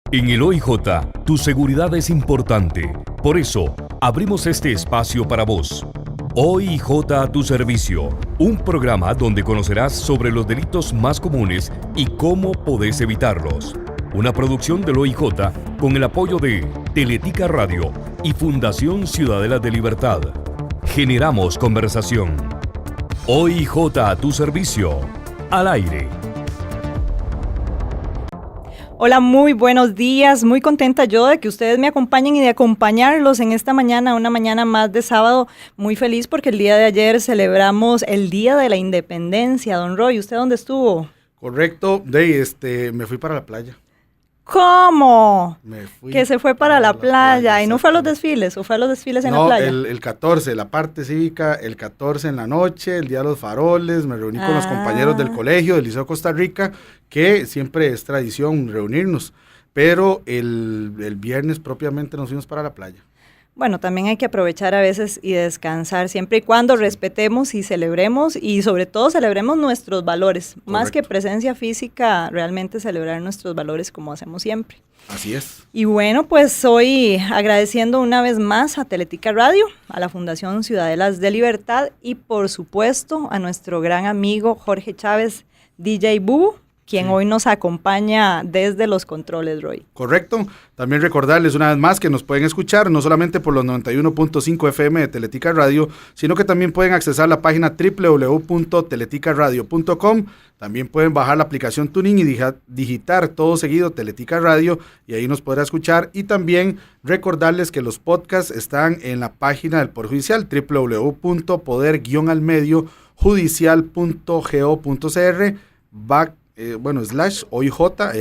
En el OIJ, tu seguridad es importante. Por eso, abrimos este espacio para vos. OIJ a tu servicio, un programa donde conocerás sobre los delitos más comunes y cómo podés evitarlos. Una producción del OIJ con el apoyo de Teletica Radio y Fundación Ciudadela de Libertad. Generamos conversación. OIJ a tu servicio, al aire. Hola, muy buenos días, muy contenta yo de que ustedes me acompañen y de acompañarlos en esta mañana, una mañana más de sábado, muy feliz porque el día de ayer celebramos el Día de la Independencia. Don Roy, ¿usted dónde estuvo? Correcto, me fui para la playa. ¿Cómo? Me fui que se fue para la playa y no fue a los desfiles, o fue a los desfiles en la playa. No, el 14, la parte cívica, el 14 en la noche, el Día de los Faroles, me reuní con los compañeros del colegio, del Liceo Costa Rica, que siempre es tradición reunirnos, pero el viernes propiamente nos fuimos para la playa. Bueno, también hay que aprovechar a veces y descansar, siempre y cuando respetemos y celebremos, y sobre todo celebremos nuestros valores. Correcto. Más que presencia física, realmente celebrar nuestros valores como hacemos siempre. Así es. Y bueno, pues hoy agradeciendo una vez más a Teletica Radio, a la Fundación Ciudadelas de Libertad y por supuesto a nuestro gran amigo Jorge Chávez, DJ Bubu, quien hoy nos acompaña desde los controles, Roy. Correcto. También recordarles una vez más que nos pueden escuchar no solamente por los 91.5 FM de Teletica Radio, sino que también pueden accesar la página www.teleticaradio.com. También pueden bajar la aplicación TuneIn y digitar todo seguido Teletica Radio y ahí nos podrá escuchar. Y también recordarles que los podcasts están en la página del Poder Judicial, www.poder-judicial.go.cr / OIJ,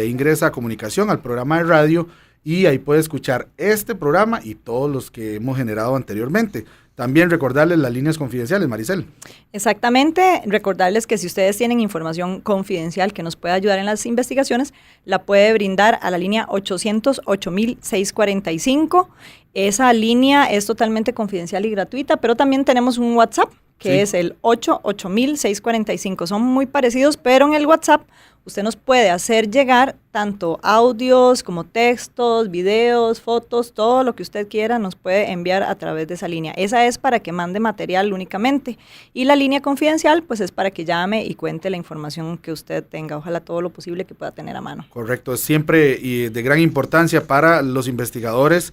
ingresa a comunicación al programa de radio y ahí puede escuchar este programa y todos los que hemos generado anteriormente. También recordarles las líneas confidenciales, Maricel. Exactamente, recordarles que si ustedes tienen información confidencial que nos pueda ayudar en las investigaciones, la puede brindar a la línea 800-8645. Esa línea es totalmente confidencial y gratuita, pero también tenemos un WhatsApp, que es el 88645. Son muy parecidos, pero en el WhatsApp usted nos puede hacer llegar tanto audios como textos, videos, fotos, todo lo que usted quiera nos puede enviar a través de esa línea. Esa es para que mande material únicamente. Y la línea confidencial, pues es para que llame y cuente la información que usted tenga. Ojalá todo lo posible que pueda tener a mano. Correcto, es siempre y de gran importancia para los investigadores.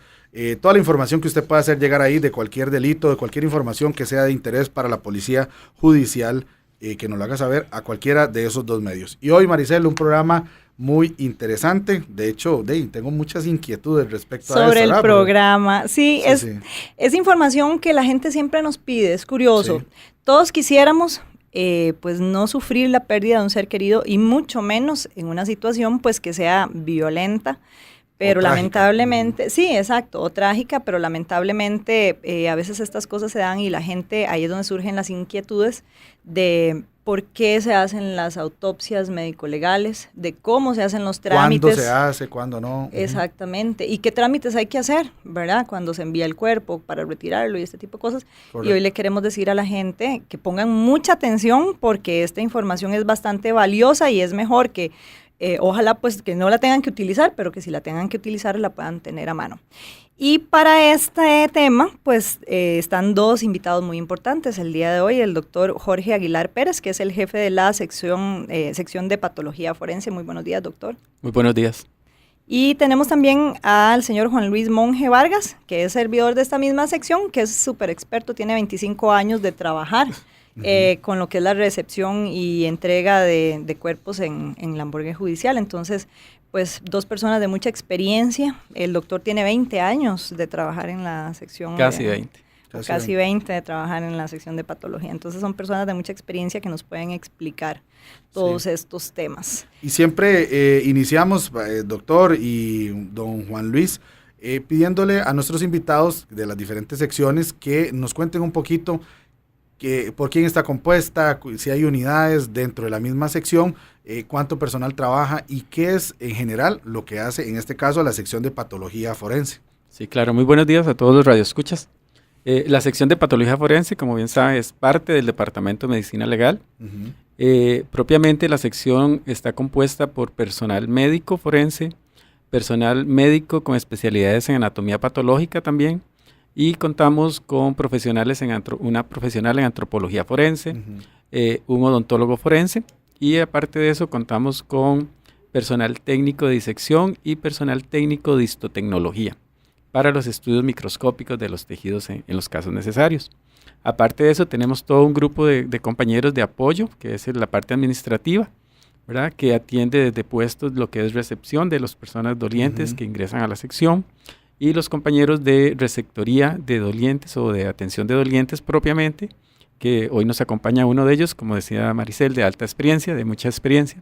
Toda la información que usted pueda hacer llegar ahí de cualquier delito, de cualquier información que sea de interés para la policía judicial, que nos lo haga saber a cualquiera de esos dos medios. Y hoy, Maricel, un programa muy interesante. De hecho, tengo muchas inquietudes respecto a eso. Sobre el programa. Sí, es información que la gente siempre nos pide, es curioso. Sí. Todos quisiéramos pues no sufrir la pérdida de un ser querido y mucho menos en una situación pues que sea violenta. Pero lamentablemente, sí, exacto, o trágica, pero lamentablemente a veces estas cosas se dan y la gente, ahí es donde surgen las inquietudes de por qué se hacen las autopsias médico-legales, de cómo se hacen los trámites. ¿Cuándo se hace, cuándo no? Exactamente, y qué trámites hay que hacer, ¿verdad? Cuando se envía el cuerpo para retirarlo y este tipo de cosas. Correcto. Y hoy le queremos decir a la gente que pongan mucha atención porque esta información es bastante valiosa y es mejor que ojalá pues que no la tengan que utilizar, pero que si la tengan que utilizar la puedan tener a mano. Y para este tema, pues están dos invitados muy importantes el día de hoy, el doctor Jorge Aguilar Pérez, que es el jefe de la sección de patología forense. Muy buenos días, doctor. Muy buenos días. Y tenemos también al señor Juan Luis Monge Vargas, que es servidor de esta misma sección, que es súper experto, tiene 25 años de trabajar con lo que es la recepción y entrega de cuerpos en la morgue judicial. Entonces, pues dos personas de mucha experiencia. El doctor tiene 20 años de trabajar en la sección. Casi 20. Casi 20 de trabajar en la sección de patología. Entonces son personas de mucha experiencia que nos pueden explicar todos estos temas. Y siempre iniciamos, doctor y don Juan Luis, pidiéndole a nuestros invitados de las diferentes secciones que nos cuenten un poquito por quién está compuesta, si hay unidades dentro de la misma sección, cuánto personal trabaja y qué es en general lo que hace, en este caso, la sección de patología forense. Sí, claro. Muy buenos días a todos los radioescuchas. La sección de patología forense, como bien sabe, es parte del Departamento de Medicina Legal. Propiamente la sección está compuesta por personal médico forense, personal médico con especialidades en anatomía patológica también, y contamos con profesionales una profesional en antropología forense, un odontólogo forense, y aparte de eso contamos con personal técnico de disección y personal técnico de histotecnología para los estudios microscópicos de los tejidos en los casos necesarios. Aparte de eso, tenemos todo un grupo de compañeros de apoyo, que es la parte administrativa, ¿verdad? Que atiende desde puestos lo que es recepción de las personas dolientes que ingresan a la sección, y los compañeros de receptoría de dolientes o de atención de dolientes propiamente, que hoy nos acompaña uno de ellos, como decía Maricel, de alta experiencia, de mucha experiencia,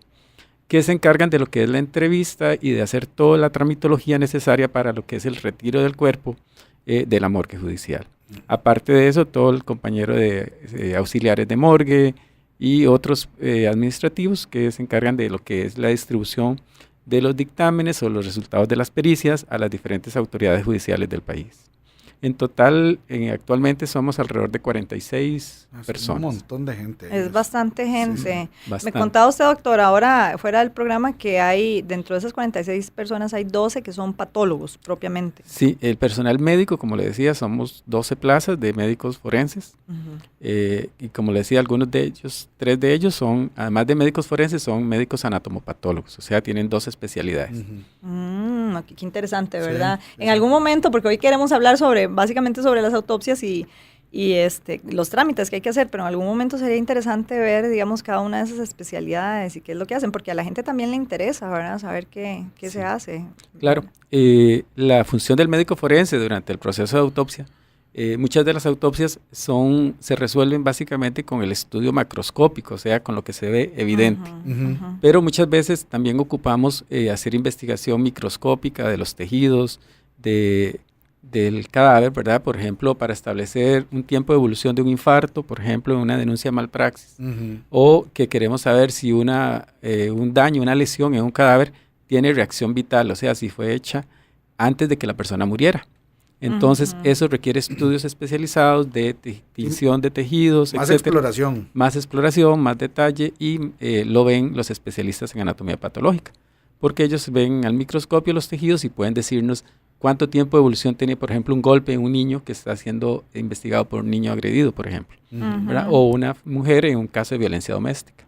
que se encargan de lo que es la entrevista y de hacer toda la tramitología necesaria para lo que es el retiro del cuerpo de la morgue judicial. Aparte de eso, todo el compañero de auxiliares de morgue y otros administrativos que se encargan de lo que es la distribución de los dictámenes o los resultados de las pericias a las diferentes autoridades judiciales del país. En total, actualmente somos alrededor de 46 personas. Un montón de gente. Es bastante gente. Sí, bastante. Me contaba usted, doctor, ahora fuera del programa, que hay, dentro de esas 46 personas, hay 12 que son patólogos propiamente. Sí, el personal médico, como le decía, somos 12 plazas de médicos forenses. Y como le decía, algunos de ellos, 3 de ellos son, además de médicos forenses, son médicos anatomopatólogos, o sea, tienen 2 especialidades. Qué interesante, ¿verdad? Sí, en algún momento, porque hoy queremos hablar básicamente sobre las autopsias y los trámites que hay que hacer, pero en algún momento sería interesante ver, digamos, cada una de esas especialidades y qué es lo que hacen, porque a la gente también le interesa, ¿verdad? Saber qué se hace. Claro, la función del médico forense durante el proceso de autopsia, muchas de las autopsias se resuelven básicamente con el estudio macroscópico, o sea, con lo que se ve evidente. Pero muchas veces también ocupamos hacer investigación microscópica de los tejidos, del cadáver, ¿verdad? Por ejemplo, para establecer un tiempo de evolución de un infarto, por ejemplo, en una denuncia de malpraxis, o que queremos saber si un daño, una lesión en un cadáver tiene reacción vital, o sea, si fue hecha antes de que la persona muriera. Entonces, eso requiere estudios especializados de tinción de tejidos, más etcétera. Exploración. Más exploración, más detalle, y lo ven los especialistas en anatomía patológica, porque ellos ven al microscopio los tejidos y pueden decirnos cuánto tiempo de evolución tiene, por ejemplo, un golpe en un niño que está siendo investigado por un niño agredido, por ejemplo, ¿verdad? O una mujer en un caso de violencia doméstica.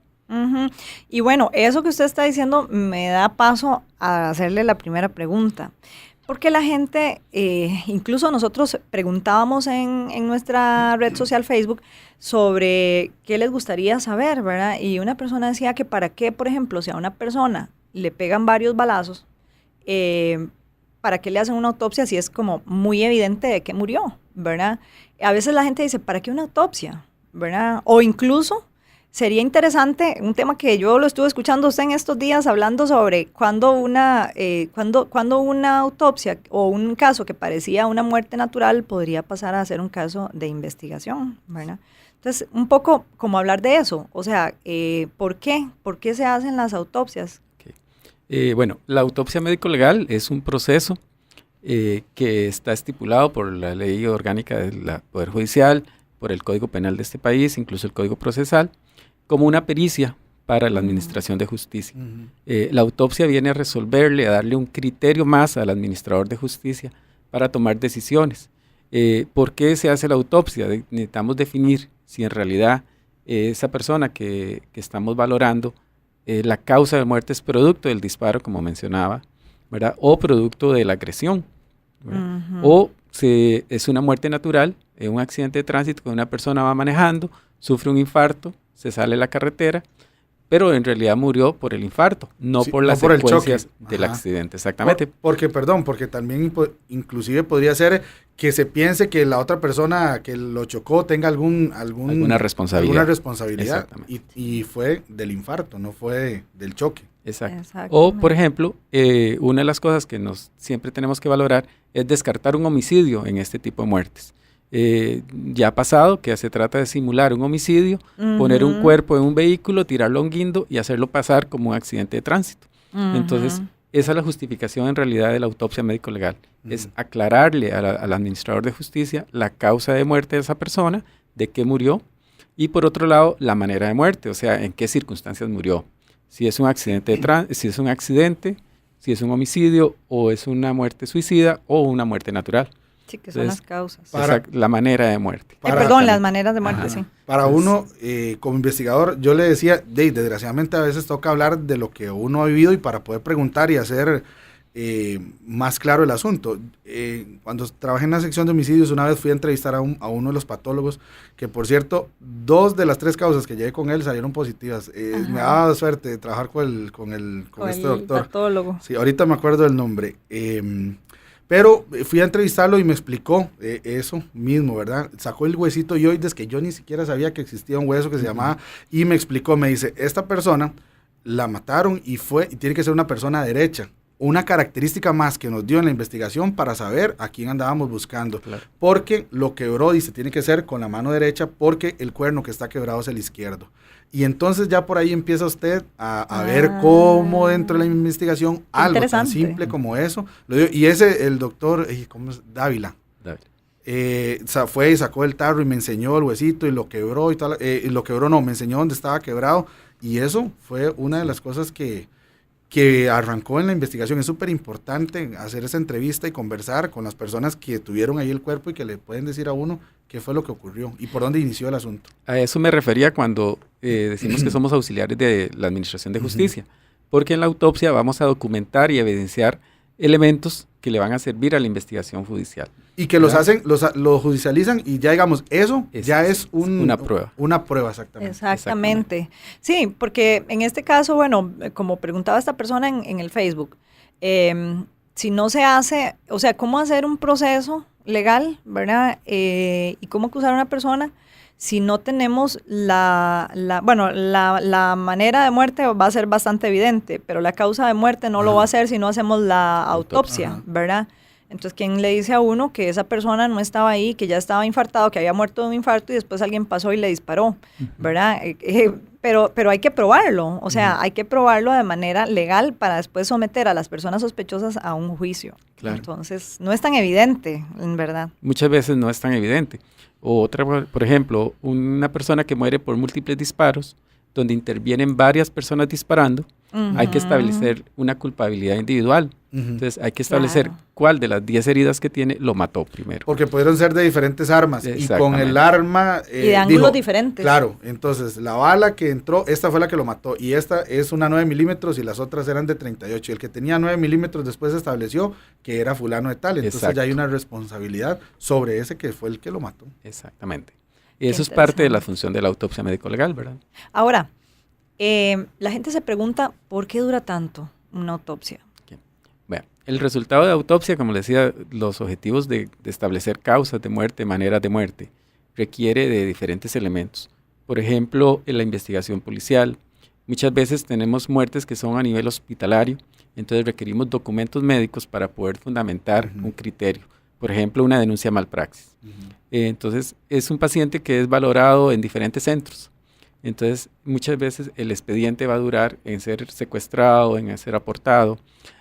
Y bueno, eso que usted está diciendo me da paso a hacerle la primera pregunta. Porque la gente, incluso nosotros preguntábamos en nuestra red social Facebook sobre qué les gustaría saber, ¿verdad? Y una persona decía que para qué, por ejemplo, si a una persona le pegan varios balazos, ¿para qué le hacen una autopsia si es como muy evidente de que murió, ¿verdad? A veces la gente dice, ¿para qué una autopsia? ¿Verdad? O incluso sería interesante, un tema que yo lo estuve escuchando usted en estos días, hablando sobre cuando una autopsia o un caso que parecía una muerte natural podría pasar a ser un caso de investigación, ¿verdad? Entonces, un poco como hablar de eso, o sea, ¿por qué? ¿Por qué se hacen las autopsias? Bueno, la autopsia médico-legal es un proceso que está estipulado por la ley orgánica del Poder Judicial, por el Código Penal de este país, incluso el Código Procesal, como una pericia para la administración de justicia. La autopsia viene a resolverle, a darle un criterio más al administrador de justicia para tomar decisiones. ¿Por qué se hace la autopsia? Necesitamos definir si en realidad esa persona que estamos valorando, la causa de muerte es producto del disparo, como mencionaba, ¿verdad? O producto de la agresión, o es una muerte natural, un accidente de tránsito que una persona va manejando, sufre un infarto, se sale a la carretera, pero en realidad murió por el infarto, no por las secuencias del accidente, exactamente. Porque también inclusive podría ser que se piense que la otra persona que lo chocó tenga alguna responsabilidad y fue del infarto, no fue del choque. Exacto. O, por ejemplo, una de las cosas que siempre tenemos que valorar es descartar un homicidio en este tipo de muertes. Ya ha pasado que se trata de simular un homicidio, poner un cuerpo en un vehículo, tirarlo a un guindo y hacerlo pasar como un accidente de tránsito. Entonces, esa es la justificación en realidad de la autopsia médico-legal. Es aclararle al administrador de justicia la causa de muerte de esa persona, de qué murió, y por otro lado, la manera de muerte, o sea, en qué circunstancias murió. Si es un accidente, si es un homicidio o es una muerte suicida o una muerte natural. Sí, que son las causas. La manera de muerte. Las maneras de muerte, sí. Para uno, como investigador, yo le decía, desgraciadamente a veces toca hablar de lo que uno ha vivido y para poder preguntar y hacer más claro el asunto. Cuando trabajé en la sección de homicidios, una vez fui a entrevistar a uno de los patólogos, que por cierto, 2 de las 3 causas que llegué con él salieron positivas. Me ha dado suerte de trabajar con este doctor. Patólogo. Sí, ahorita me acuerdo del nombre. Pero fui a entrevistarlo y me explicó eso mismo, ¿verdad? Sacó el huesito yoides, que yo ni siquiera sabía que existía un hueso que se llamaba, y me explicó, me dice, esta persona la mataron y tiene que ser una persona derecha. Una característica más que nos dio en la investigación para saber a quién andábamos buscando. Claro. Porque lo quebró, dice, tiene que ser con la mano derecha porque el cuerno que está quebrado es el izquierdo. Y entonces ya por ahí empieza usted a ver cómo dentro de la investigación algo tan simple como eso. Y el doctor, ¿cómo es? Dávila. Fue y sacó el tarro y me enseñó el huesito y lo quebró y tal. Me enseñó dónde estaba quebrado. Y eso fue una de las cosas que arrancó en la investigación. Es súper importante hacer esa entrevista y conversar con las personas que tuvieron ahí el cuerpo y que le pueden decir a uno qué fue lo que ocurrió y por dónde inició el asunto. A eso me refería cuando decimos que somos auxiliares de la Administración de Justicia, porque en la autopsia vamos a documentar y evidenciar elementos que le van a servir a la investigación judicial. Y que lo judicializan y ya digamos, eso ya es una prueba. Una prueba, Exactamente. Sí, porque en este caso, bueno, como preguntaba esta persona en el Facebook, si no se hace, o sea, ¿cómo hacer un proceso legal, verdad? Y cómo acusar a una persona si no tenemos la manera de muerte va a ser bastante evidente, pero la causa de muerte no lo va a hacer si no hacemos la autopsia, ¿verdad? Entonces, ¿quién le dice a uno que esa persona no estaba ahí, que ya estaba infartado, que había muerto de un infarto y después alguien pasó y le disparó, ¿verdad? Pero hay que probarlo, o sea, hay que probarlo de manera legal para después someter a las personas sospechosas a un juicio. Claro. Entonces, no es tan evidente, en verdad. Muchas veces no es tan evidente. Otra, por ejemplo, una persona que muere por múltiples disparos, donde intervienen varias personas disparando, hay que establecer una culpabilidad individual. Entonces hay que establecer cuál de las 10 heridas que tiene lo mató primero. Porque pudieron ser de diferentes armas y con el arma... y de ángulos diferentes. Claro, entonces la bala que entró, esta fue la que lo mató y esta es una 9 milímetros y las otras eran de 38. Y el que tenía 9 milímetros después se estableció que era fulano de tal. Entonces ya hay una responsabilidad sobre ese que fue el que lo mató. Exactamente. Y eso es parte de la función de la autopsia médico-legal, ¿verdad? Ahora, la gente se pregunta, ¿por qué dura tanto una autopsia? Bueno, el resultado de autopsia, como les decía, los objetivos de establecer causas de muerte, maneras de muerte, requiere de diferentes elementos. Por ejemplo, en la investigación policial, muchas veces tenemos muertes que son a nivel hospitalario, entonces requerimos documentos médicos para poder fundamentar un criterio. Por ejemplo, una denuncia de malpraxis. Entonces, es un paciente que es valorado en diferentes centros. Entonces, muchas veces el expediente va a durar en ser secuestrado, en ser aportado.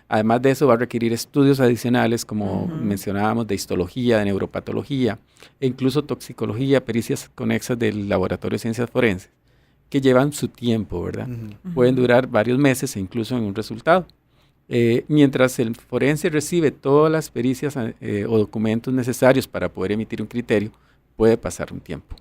Además de eso, va a requerir estudios adicionales, como mencionábamos, de histología, de neuropatología, e incluso toxicología, pericias conexas del Laboratorio de Ciencias Forenses, que llevan su tiempo, ¿verdad? Pueden durar varios meses e incluso en un resultado. Mientras el forense recibe todas las pericias o documentos necesarios para poder emitir un criterio, puede pasar un tiempo.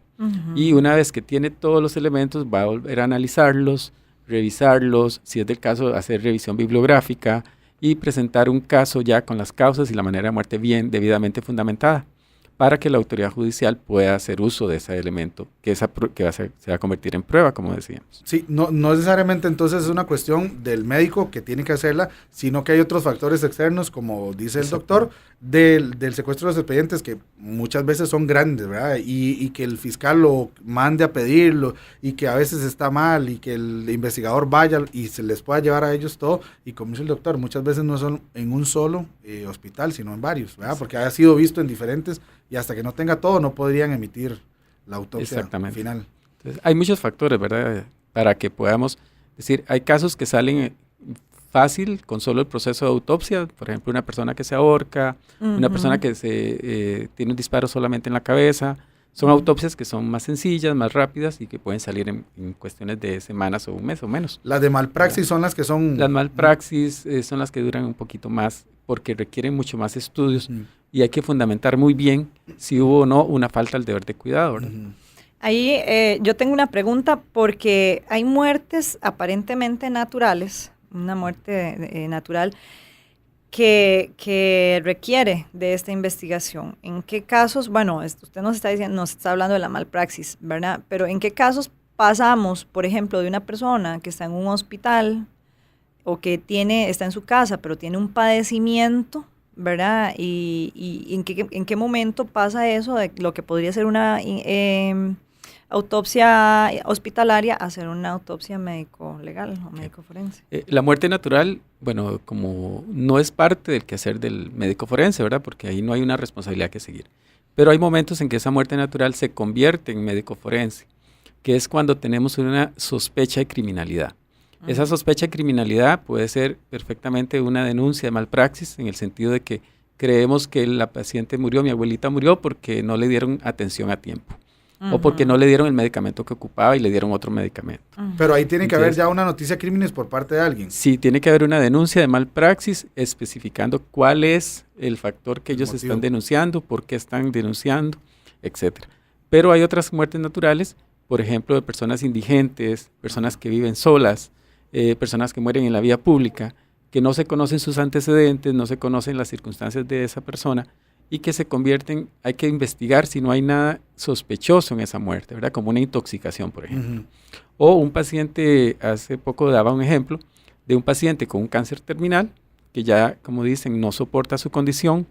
Y una vez que tiene todos los elementos, va a volver a analizarlos, revisarlos, si es del caso, hacer revisión bibliográfica y presentar un caso ya con las causas y la manera de muerte bien debidamente fundamentada, para que la autoridad judicial pueda hacer uso de ese elemento que se va a convertir en prueba, como decíamos. Sí, no necesariamente entonces es una cuestión del médico que tiene que hacerla, sino que hay otros factores externos, como dice el doctor, del secuestro de los expedientes, que muchas veces son grandes, ¿verdad? Y que el fiscal lo mande a pedirlo, y que a veces está mal, y que el investigador vaya y se les pueda llevar a ellos todo, y como dice el doctor, muchas veces no son en un solo hospital, sino en varios, ¿verdad? Porque ha sido visto en diferentes, y hasta que no tenga todo no podrían emitir la autopsia final. Entonces, hay muchos factores, ¿verdad? Para que podamos decir, hay casos que salen fácil con solo el proceso de autopsia, por ejemplo, una persona que se ahorca, una persona que tiene un disparo solamente en la cabeza, Son autopsias que son más sencillas, más rápidas y que pueden salir en cuestiones de semanas o un mes o menos. Las de malpraxis son las que son... Las malpraxis son las que duran un poquito más porque requieren mucho más estudios y hay que fundamentar muy bien si hubo o no una falta al deber de cuidado, ¿verdad? Ahí yo tengo una pregunta porque hay muertes aparentemente naturales, una muerte natural que requiere de esta investigación. ¿En qué casos, bueno, usted nos está hablando de la malpraxis, ¿verdad? Pero ¿en qué casos pasamos, por ejemplo, de una persona que está en un hospital o que está en su casa, pero tiene un padecimiento, ¿verdad? Y en qué momento pasa eso de lo que podría ser una autopsia hospitalaria a hacer una autopsia médico-legal o médico-forense? La muerte natural, bueno, como no es parte del quehacer del médico forense, ¿verdad? Porque ahí no hay una responsabilidad que seguir. Pero hay momentos en que esa muerte natural se convierte en médico forense, que es cuando tenemos una sospecha de criminalidad. Esa sospecha de criminalidad puede ser perfectamente una denuncia de malpraxis, en el sentido de que creemos que la paciente murió, mi abuelita murió porque no le dieron atención a tiempo. O porque no le dieron el medicamento que ocupaba y le dieron otro medicamento. Pero ahí tiene que haber ya una noticia de crímenes por parte de alguien. Sí, tiene que haber una denuncia de malpraxis especificando cuál es el factor que ellos están denunciando, por qué están denunciando, etc. Pero hay otras muertes naturales, por ejemplo, de personas indigentes, personas que viven solas, personas que mueren en la vía pública, que no se conocen sus antecedentes, no se conocen las circunstancias de esa persona, y que se convierten, hay que investigar si no hay nada sospechoso en esa muerte, ¿verdad? Como una intoxicación, por ejemplo. O un paciente, hace poco daba un ejemplo, de un paciente con un cáncer terminal, que ya, como dicen, no soporta su condición,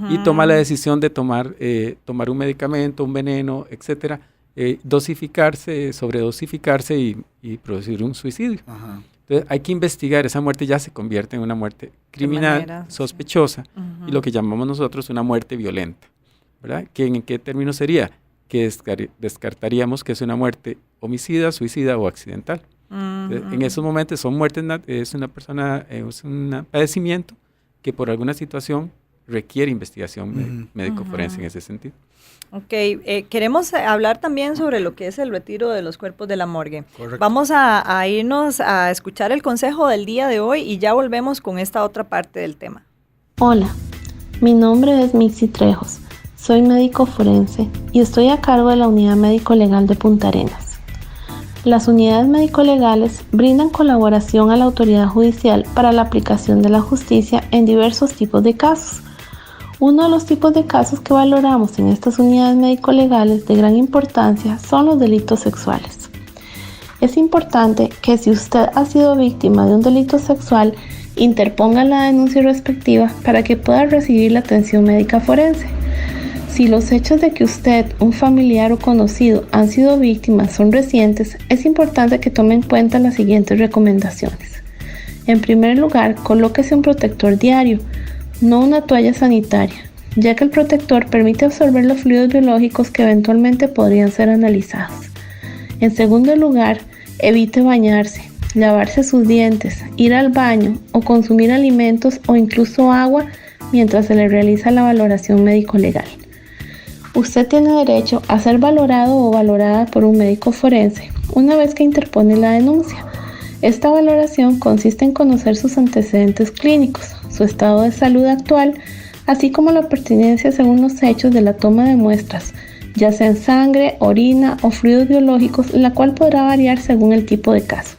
y toma la decisión de tomar un medicamento, un veneno, etcétera, dosificarse, sobredosificarse y producir un suicidio. Entonces hay que investigar, esa muerte ya se convierte en una muerte criminal, sospechosa, y lo que llamamos nosotros una muerte violenta, ¿verdad? ¿En qué término sería? Que descartaríamos que es una muerte homicida, suicida o accidental. Entonces, en esos momentos son muertes, es una persona, es un padecimiento que por alguna situación requiere investigación médico-forense en ese sentido. Ok, queremos hablar también sobre lo que es el retiro de los cuerpos de la morgue. Correcto. Vamos a irnos a escuchar el consejo del día de hoy y ya volvemos con esta otra parte del tema. Hola, mi nombre es Mixi Trejos, soy médico forense y estoy a cargo de la Unidad Médico-Legal de Punta Arenas. Las unidades médico-legales brindan colaboración a la autoridad judicial para la aplicación de la justicia en diversos tipos de casos. Uno de los tipos de casos que valoramos en estas unidades médico-legales de gran importancia son los delitos sexuales. Es importante que si usted ha sido víctima de un delito sexual, interponga la denuncia respectiva para que pueda recibir la atención médica forense. Si los hechos de que usted, un familiar o conocido han sido víctimas son recientes, es importante que tome en cuenta las siguientes recomendaciones. En primer lugar, colóquese un protector diario, no una toalla sanitaria, ya que el protector permite absorber los fluidos biológicos que eventualmente podrían ser analizados. En segundo lugar, evite bañarse, lavarse sus dientes, ir al baño o consumir alimentos o incluso agua mientras se le realiza la valoración médico-legal. Usted tiene derecho a ser valorado o valorada por un médico forense una vez que interpone la denuncia. Esta valoración consiste en conocer sus antecedentes clínicos, su estado de salud actual, así como la pertinencia según los hechos de la toma de muestras, ya sea en sangre, orina o fluidos biológicos, la cual podrá variar según el tipo de caso.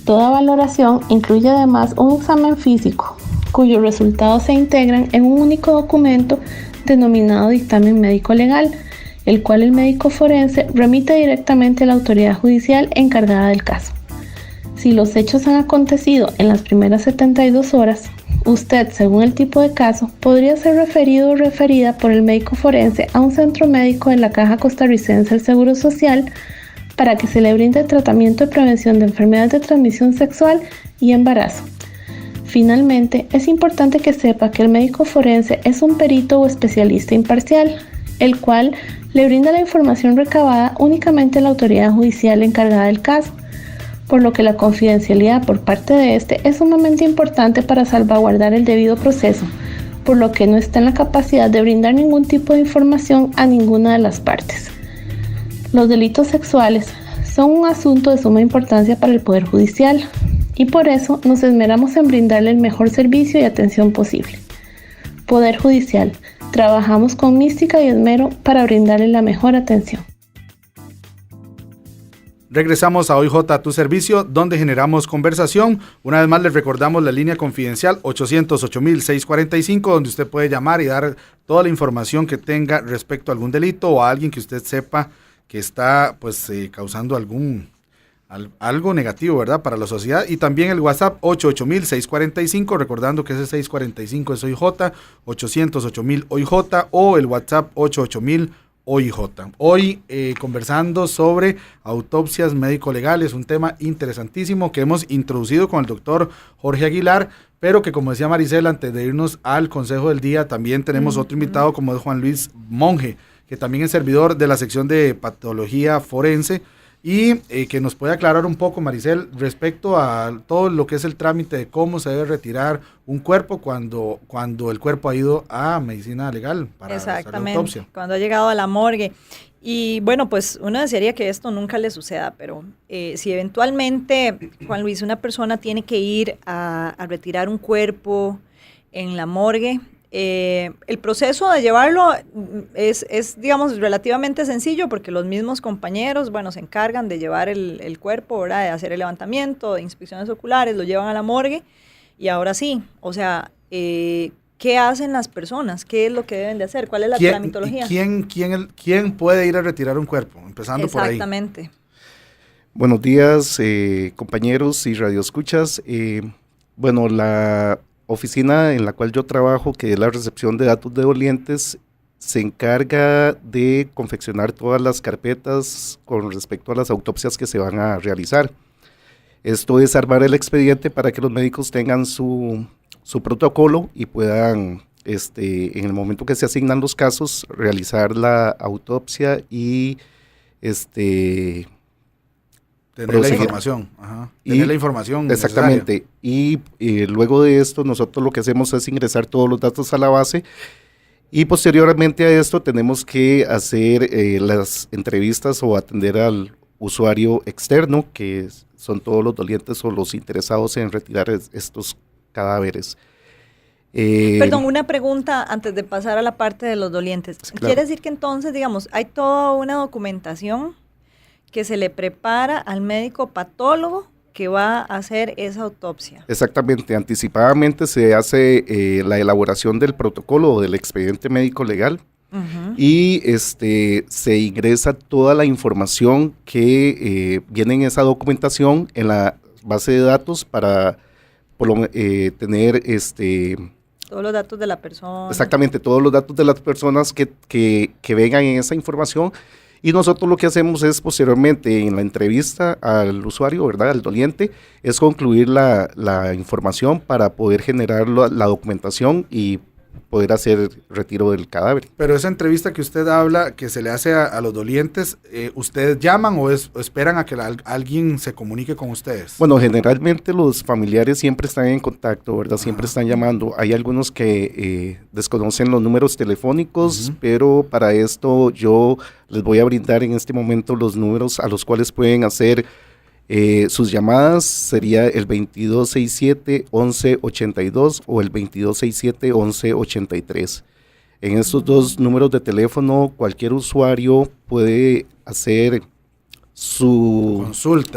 Toda valoración incluye además un examen físico, cuyos resultados se integran en un único documento denominado dictamen médico legal, el cual el médico forense remite directamente a la autoridad judicial encargada del caso. Si los hechos han acontecido en las primeras 72 horas, usted, según el tipo de caso, podría ser referido o referida por el médico forense a un centro médico de la Caja Costarricense del Seguro Social para que se le brinde tratamiento de prevención de enfermedades de transmisión sexual y embarazo. Finalmente, es importante que sepa que el médico forense es un perito o especialista imparcial, el cual le brinda la información recabada únicamente a la autoridad judicial encargada del caso, por lo que la confidencialidad por parte de este es sumamente importante para salvaguardar el debido proceso, por lo que no está en la capacidad de brindar ningún tipo de información a ninguna de las partes. Los delitos sexuales son un asunto de suma importancia para el Poder Judicial y por eso nos esmeramos en brindarle el mejor servicio y atención posible. Poder Judicial, trabajamos con mística y esmero para brindarle la mejor atención. Regresamos a OIJ a tu servicio, donde generamos conversación. Una vez más les recordamos la línea confidencial 808-645, donde usted puede llamar y dar toda la información que tenga respecto a algún delito o a alguien que usted sepa que está pues causando algo negativo, ¿verdad?, para la sociedad. Y también el WhatsApp 808-645, recordando que ese 645 es OIJ, 808-OIJ o el WhatsApp 88000 OIJ. Hoy conversando sobre autopsias médico-legales, un tema interesantísimo que hemos introducido con el doctor Jorge Aguilar, pero que, como decía Maricela, antes de irnos al consejo del día, también tenemos otro invitado como es Juan Luis Monge, que también es servidor de la sección de patología forense y que nos puede aclarar un poco, Maricel, respecto a todo lo que es el trámite de cómo se debe retirar un cuerpo cuando el cuerpo ha ido a medicina legal para hacer la autopsia. Cuando ha llegado a la morgue. Y bueno, pues uno desearía que esto nunca le suceda, pero si eventualmente, Juan Luis, una persona tiene que ir a retirar un cuerpo en la morgue, el proceso de llevarlo es, digamos, relativamente sencillo porque los mismos compañeros, bueno, se encargan de llevar el cuerpo, ¿verdad?, de hacer el levantamiento, de inspecciones oculares, lo llevan a la morgue y ahora sí, o sea, ¿qué hacen las personas? ¿Qué es lo que deben de hacer? ¿Cuál es la tramitología? ¿Quién puede ir a retirar un cuerpo? Empezando por ahí. Exactamente. Buenos días, compañeros y radioescuchas. Bueno, la oficina en la cual yo trabajo, que es la recepción de datos de dolientes, se encarga de confeccionar todas las carpetas con respecto a las autopsias que se van a realizar. Esto es armar el expediente para que los médicos tengan su protocolo y puedan, en el momento que se asignan los casos, realizar la autopsia y tener la información. Ajá. Tener la información. Exactamente. Y luego de esto, nosotros lo que hacemos es ingresar todos los datos a la base y posteriormente a esto tenemos que hacer las entrevistas o atender al usuario externo, que son todos los dolientes o los interesados en retirar estos cadáveres. Perdón, una pregunta antes de pasar a la parte de los dolientes. Claro. ¿Quiere decir que entonces, digamos, hay toda una documentación que se le prepara al médico patólogo que va a hacer esa autopsia? Exactamente, anticipadamente se hace la elaboración del protocolo o del expediente médico legal y se ingresa toda la información que viene en esa documentación en la base de datos para tener todos los datos de la persona. Exactamente, todos los datos de las personas que vengan en esa información. Y nosotros lo que hacemos es posteriormente en la entrevista al usuario, ¿verdad?, al doliente, es concluir la información para poder generar la documentación y poder hacer retiro del cadáver. Pero esa entrevista que usted habla, que se le hace a los dolientes, ¿ustedes llaman o esperan a que alguien se comunique con ustedes? Bueno, generalmente los familiares siempre están en contacto, ¿verdad? Siempre están llamando. Hay algunos que desconocen los números telefónicos, pero para esto yo les voy a brindar en este momento los números a los cuales pueden hacer sus llamadas. Sería el 2267-1182 o el 2267-1183. En estos dos números de teléfono, cualquier usuario puede hacer su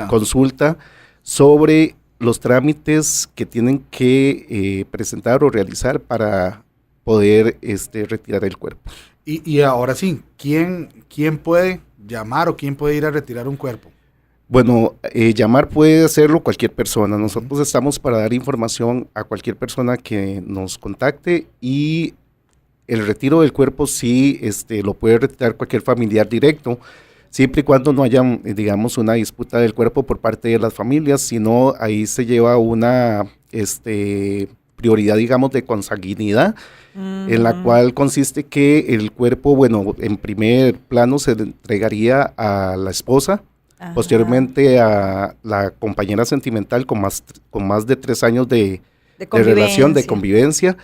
consulta sobre los trámites que tienen que presentar o realizar para poder retirar el cuerpo. Y ahora sí, ¿quién puede llamar o quién puede ir a retirar un cuerpo? Bueno, llamar puede hacerlo cualquier persona. Nosotros estamos para dar información a cualquier persona que nos contacte y el retiro del cuerpo sí lo puede retirar cualquier familiar directo, siempre y cuando no haya, digamos, una disputa del cuerpo por parte de las familias, sino ahí se lleva una prioridad, digamos, de consanguinidad, en la cual consiste que el cuerpo, bueno, en primer plano se le entregaría a la esposa, posteriormente a la compañera sentimental con más de 3 años de relación, de convivencia.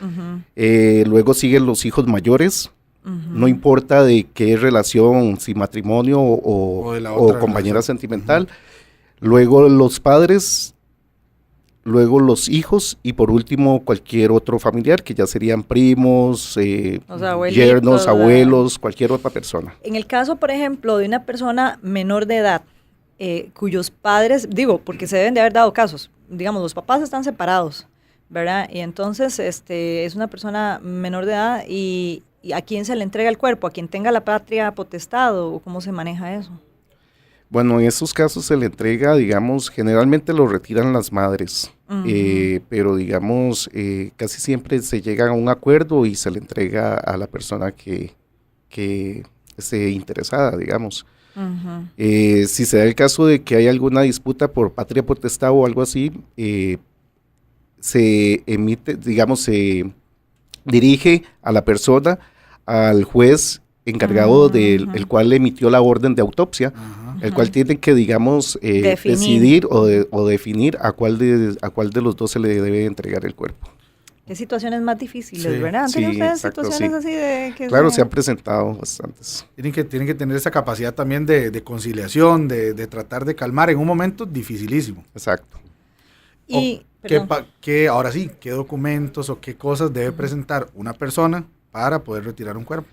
Luego siguen los hijos mayores, No importa de qué relación, si matrimonio o compañera relación sentimental. Luego los padres, luego los hijos y por último cualquier otro familiar, que ya serían primos, yernos, abuelos, cualquier otra persona. En el caso, por ejemplo, de una persona menor de edad, cuyos padres, porque se deben de haber dado casos, digamos, los papás están separados, ¿verdad? Y entonces es una persona menor de edad y ¿a quién se le entrega el cuerpo? ¿A quien tenga la patria potestad o cómo se maneja eso? Bueno, en esos casos se le entrega, digamos, generalmente lo retiran las madres, pero digamos, casi siempre se llega a un acuerdo y se le entrega a la persona que esté interesada, digamos. Si se da el caso de que hay alguna disputa por patria potestad o algo así, se emite, digamos, se dirige a la persona, al juez encargado el cual emitió la orden de autopsia, el cual tiene que, digamos, decidir o definir a cuál de los dos se le debe entregar el cuerpo. Qué situaciones más difíciles, Sí, ¿verdad? ¿Tienen ustedes exacto, situaciones así de que Claro, se han presentado bastantes. Tienen que tener esa capacidad también de conciliación, de tratar de calmar en un momento dificilísimo. Exacto. Y, ahora sí, ¿qué documentos o qué cosas debe presentar una persona para poder retirar un cuerpo?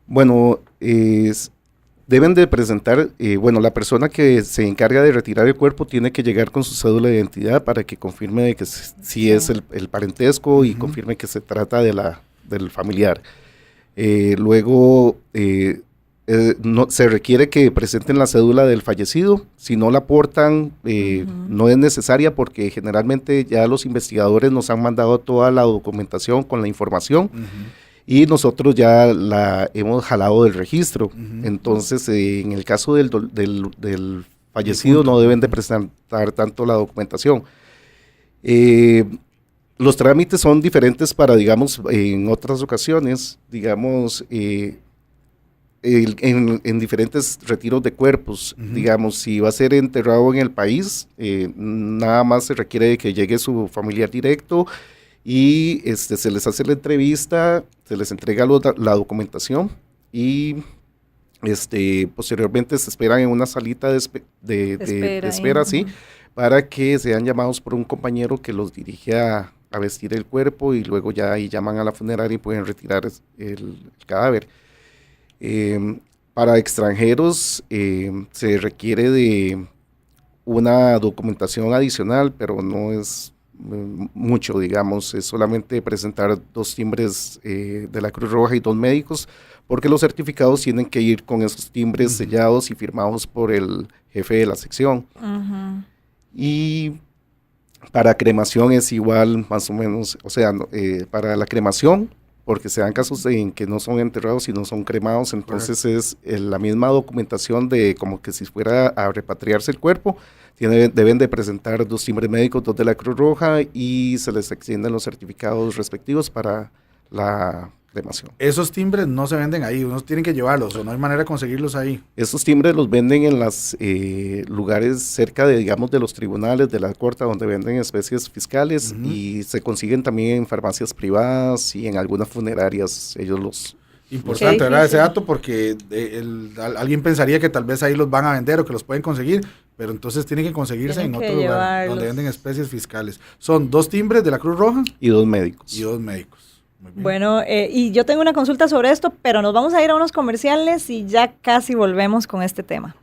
Bueno, deben de presentar, la persona que se encarga de retirar el cuerpo tiene que llegar con su cédula de identidad para que confirme de que sí es el parentesco y confirme que se trata del familiar. Luego, se requiere que presenten la cédula del fallecido. Si no la aportan, no es necesaria porque generalmente ya los investigadores nos han mandado toda la documentación con la información. Y nosotros ya la hemos jalado del registro. Entonces, en el caso del fallecido no deben de presentar tanto la documentación. Los trámites son diferentes para, digamos, en otras ocasiones, digamos, en diferentes retiros de cuerpos. Digamos, si va a ser enterrado en el país, nada más se requiere de que llegue su familiar directo y se les hace la entrevista, se les entrega la documentación y posteriormente se esperan en una salita de espera, sí, para que sean llamados por un compañero que los dirige a vestir el cuerpo y luego ya ahí llaman a la funeraria y pueden retirar el cadáver. Para extranjeros se requiere de una documentación adicional, pero no es mucho, digamos, es solamente presentar 2 timbres de la Cruz Roja y 2 médicos, porque los certificados tienen que ir con esos timbres sellados y firmados por el jefe de la sección. Y para cremación es igual, más o menos, o sea, para la cremación, porque se dan casos en que no son enterrados sino son cremados, entonces es la misma documentación de como que si fuera a repatriarse el cuerpo. Deben de presentar 2 timbres médicos, 2 de la Cruz Roja y se les extienden los certificados respectivos para la cremación. Esos timbres no se venden ahí, uno tiene que llevarlos o no hay manera de conseguirlos ahí. Esos timbres los venden en los lugares cerca de, digamos, de los tribunales, de la corte, donde venden especies fiscales y se consiguen también en farmacias privadas y en algunas funerarias, ellos los... Importante, ¿verdad? Ese dato porque alguien pensaría que tal vez ahí los van a vender o que los pueden conseguir, pero entonces tienen que conseguirse en otro lugar donde venden especies fiscales. Son 2 timbres de la Cruz Roja y 2 médicos. Muy bien. Bueno, y yo tengo una consulta sobre esto, pero nos vamos a ir a unos comerciales y ya casi volvemos con este tema.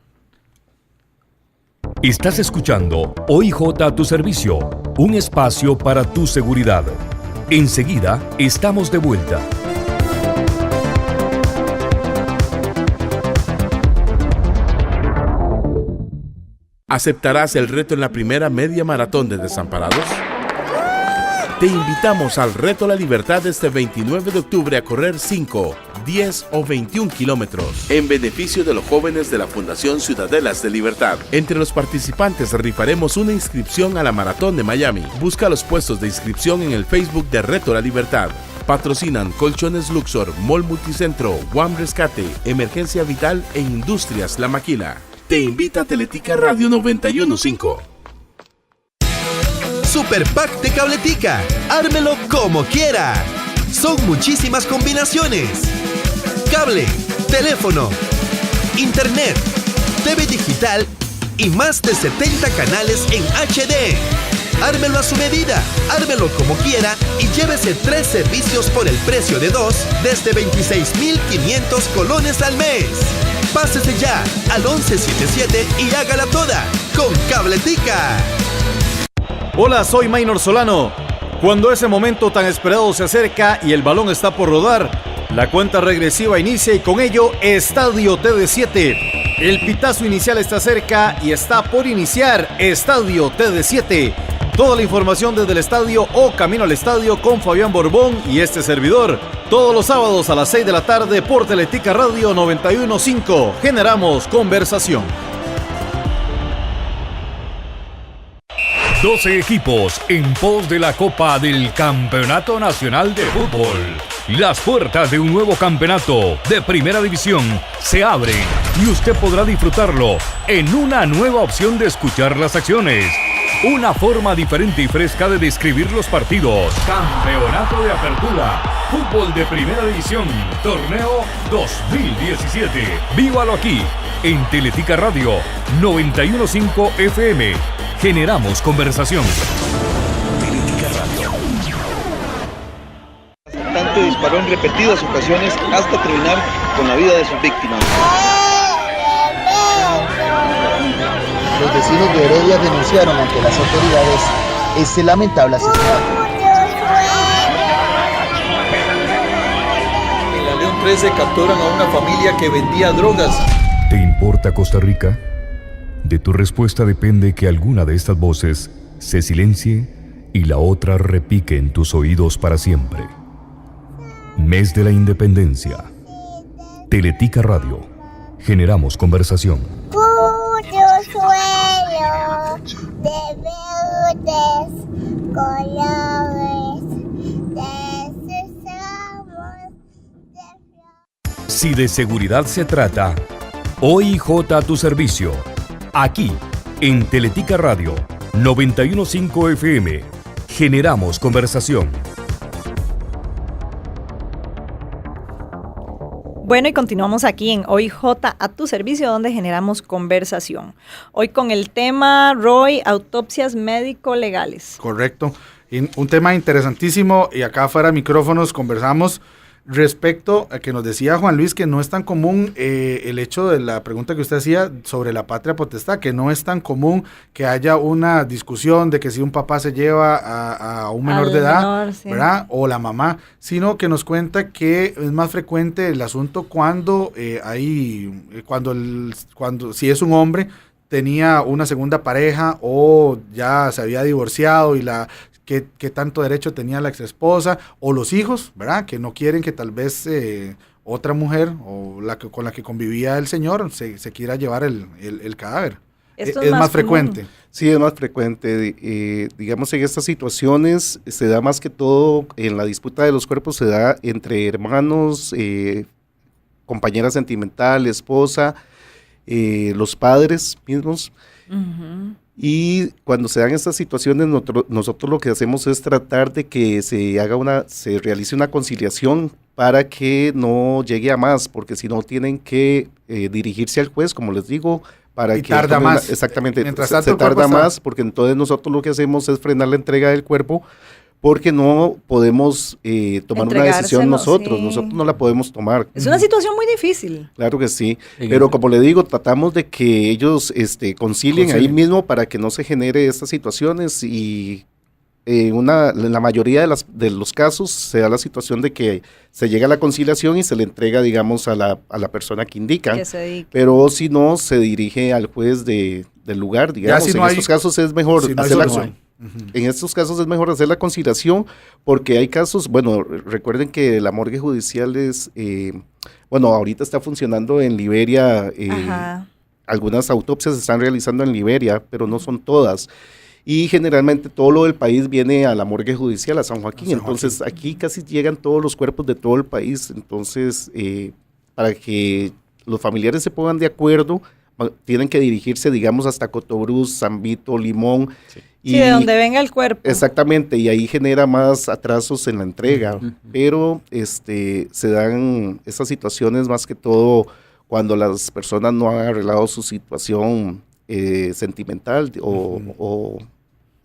Estás escuchando OIJ a tu servicio, un espacio para tu seguridad. Enseguida estamos de vuelta. ¿Aceptarás el reto en la primera media maratón de Desamparados? Te invitamos al Reto La Libertad este 29 de octubre a correr 5, 10 o 21 kilómetros en beneficio de los jóvenes de la Fundación Ciudadelas de Libertad. Entre los participantes rifaremos una inscripción a la Maratón de Miami. Busca los puestos de inscripción en el Facebook de Reto La Libertad. Patrocinan Colchones Luxor, Mall Multicentro, One Rescate, Emergencia Vital e Industrias La Maquila. Te invita a Teletica Radio 91.5. Super Pack de Cabletica. Ármelo como quiera. Son muchísimas combinaciones. cable, teléfono, internet, TV digital y más de 70 canales en HD. Ármelo a su medida, ármelo como quiera y llévese 3 servicios por el precio de 2 desde 26,500 colones al mes. Pásese ya al 1177 y hágala toda con Cabletica. Hola, soy Maynor Solano. Cuando ese momento tan esperado se acerca y el balón está por rodar, la cuenta regresiva inicia y con ello Estadio TD7. El pitazo inicial está cerca y está por iniciar Estadio TD7. Toda la información desde el estadio o camino al estadio con Fabián Borbón y este servidor. Todos los sábados a las 6 de la tarde por Teletica Radio 91.5. Generamos conversación. 12 equipos en pos de la Copa del Campeonato Nacional de Fútbol. Las puertas de un nuevo campeonato de Primera División se abren y usted podrá disfrutarlo en una nueva opción de escuchar las acciones. Una forma diferente y fresca de describir los partidos. Campeonato de Apertura. Fútbol de Primera División. Torneo 2017. Vívalo aquí en Teletica Radio 91.5 FM. Generamos conversación. El asaltante disparó en repetidas ocasiones hasta terminar con la vida de sus víctimas. Los vecinos de Heredia denunciaron ante las autoridades este lamentable asesinato. En la León 13 capturan a una familia que vendía drogas. ¿Te importa Costa Rica? De tu respuesta depende que alguna de estas voces se silencie y la otra repique en tus oídos para siempre. Mes de la Independencia. Teletica Radio. Generamos conversación. Puro sueño de verdes colores, deseamos de... Si de seguridad se trata, OIJ a tu servicio. Aquí, en Teletica Radio 91.5 FM. Generamos conversación. Bueno, y continuamos aquí en OIJ a tu servicio, donde generamos conversación. Hoy con el tema, Roy, autopsias médico-legales. Correcto. Un tema interesantísimo, y acá fuera de micrófonos conversamos respecto a que nos decía Juan Luis que no es tan común el hecho de la pregunta que usted hacía sobre la patria potestad, que no es tan común que haya una discusión de que si un papá se lleva a un menor de edad, sí, ¿verdad? O la mamá, sino que nos cuenta que es más frecuente el asunto cuando si es un hombre tenía una segunda pareja o ya se había divorciado y qué tanto derecho tenía la exesposa o los hijos, ¿verdad? Que no quieren que tal vez otra mujer o con la que convivía el señor se quiera llevar el cadáver. ¿Esto es más frecuente? Sí, es más frecuente. Digamos, en estas situaciones se da más que todo, en la disputa de los cuerpos se da entre hermanos, compañera sentimental, esposa, los padres mismos. Uh-huh. Y cuando se dan estas situaciones, nosotros lo que hacemos es tratar de que se realice una conciliación para que no llegue a más, porque si no tienen que dirigirse al juez, como les digo, para que tarda más. Exactamente, mientras se tarda más, porque entonces nosotros lo que hacemos es frenar la entrega del cuerpo, porque no podemos tomar una decisión nosotros no la podemos tomar. Es una situación muy difícil. Claro que sí, pero como le digo, tratamos de que ellos concilien ahí mismo para que no se genere estas situaciones y en la mayoría de los casos se da la situación de que se llega a la conciliación y se le entrega, digamos, a la persona que indica, pero si no, se dirige al juez del lugar, digamos, si estos casos es mejor hacer la... En estos casos es mejor hacer la conciliación porque hay casos, bueno, recuerden que la morgue judicial es, ahorita está funcionando en Liberia, algunas autopsias se están realizando en Liberia, pero no son todas. Y generalmente todo lo del país viene a la morgue judicial, a San Joaquín. Entonces aquí casi llegan todos los cuerpos de todo el país. Entonces, para que los familiares se pongan de acuerdo, tienen que dirigirse, digamos, hasta Cotobruz, San Vito, Limón, sí, Sí, de donde venga el cuerpo. Exactamente, y ahí genera más atrasos en la entrega, pero se dan esas situaciones más que todo cuando las personas no han arreglado su situación sentimental o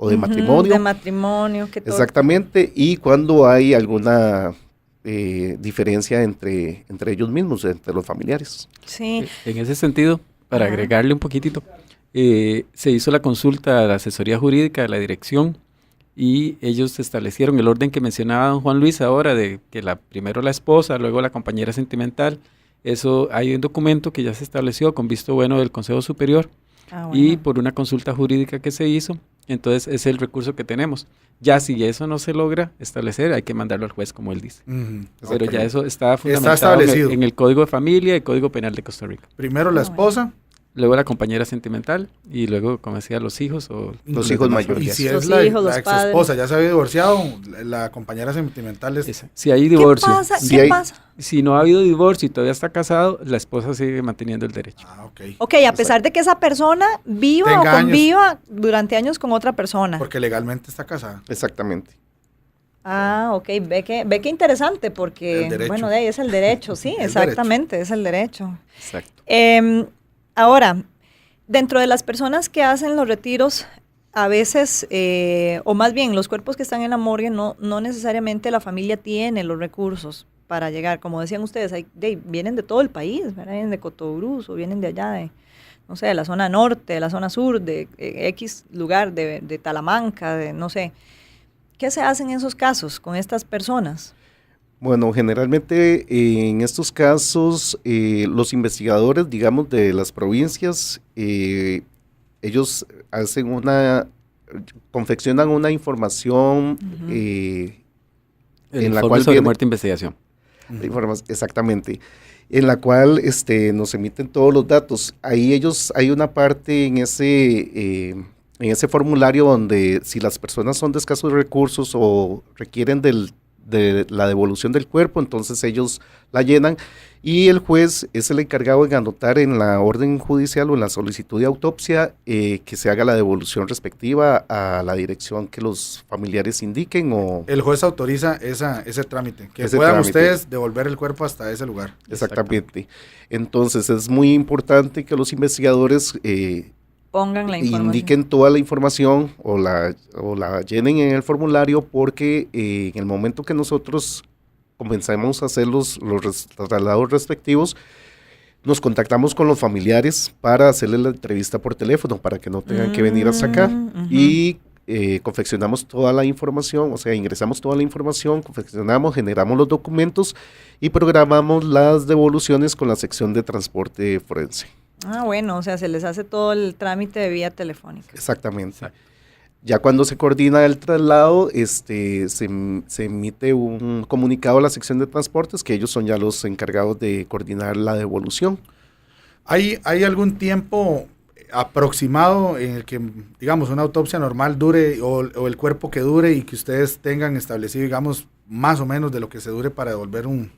de matrimonio. De matrimonio. Exactamente, y cuando hay alguna diferencia entre ellos mismos, entre los familiares. Sí. En ese sentido, para agregarle un poquitito, se hizo la consulta a la asesoría jurídica de la dirección y ellos establecieron el orden que mencionaba don Juan Luis ahora, de que primero la esposa, luego la compañera sentimental. Eso hay un documento que ya se estableció con visto bueno del Consejo Superior y por una consulta jurídica que se hizo. Entonces es el recurso que tenemos. Ya si eso no se logra establecer, hay que mandarlo al juez, como él dice. Pero ya eso está fundamentado en el Código de Familia y Código Penal de Costa Rica. Primero la esposa. Luego la compañera sentimental y luego, como decía, los hijos o los hijos mayores. Y si es la ex esposa, ya se había divorciado, la compañera sentimental es... Si hay divorcio. ¿Qué pasa? Si no ha habido divorcio y todavía está casado, la esposa sigue manteniendo el derecho. Ok, a pesar de que esa persona viva o conviva durante años con otra persona. Porque legalmente está casada. Exactamente. Ok, ve que interesante, porque, bueno, de ahí es el derecho, sí, exactamente, es el derecho. Exacto. Ahora, dentro de las personas que hacen los retiros, a veces, o más bien los cuerpos que están en la morgue, no necesariamente la familia tiene los recursos para llegar. Como decían ustedes, vienen de todo el país, ¿verdad? Vienen de Cotobruz o vienen de allá, de la zona norte, de la zona sur, de X lugar, de Talamanca, no sé. ¿Qué se hace en esos casos con estas personas? Bueno, generalmente en estos casos los investigadores, digamos, de las provincias, ellos confeccionan una información en la cual sobre muerte e investigación. Exactamente, en la cual nos emiten todos los datos. Ahí hay una parte en ese formulario donde si las personas son de escasos recursos o requieren de la devolución del cuerpo, entonces ellos la llenan y el juez es el encargado en anotar en la orden judicial o en la solicitud de autopsia que se haga la devolución respectiva a la dirección que los familiares indiquen. El juez autoriza ese trámite, que puedan ustedes devolver el cuerpo hasta ese lugar. Exactamente. Entonces es muy importante que los investigadores pongan la información, indiquen toda la información o la llenen en el formulario, porque en el momento que nosotros comenzamos a hacer los traslados respectivos, nos contactamos con los familiares para hacerles la entrevista por teléfono, para que no tengan que venir hasta acá, y confeccionamos toda la información, o sea, ingresamos toda la información, generamos los documentos y programamos las devoluciones con la sección de transporte forense. Bueno, o sea, se les hace todo el trámite de vía telefónica. Exactamente. Exacto. Ya cuando se coordina el traslado, se emite un comunicado a la sección de transportes, que ellos son ya los encargados de coordinar la devolución. ¿Hay algún tiempo aproximado en el que, digamos, una autopsia normal dure o el cuerpo que dure y que ustedes tengan establecido, digamos, más o menos de lo que se dure para devolver un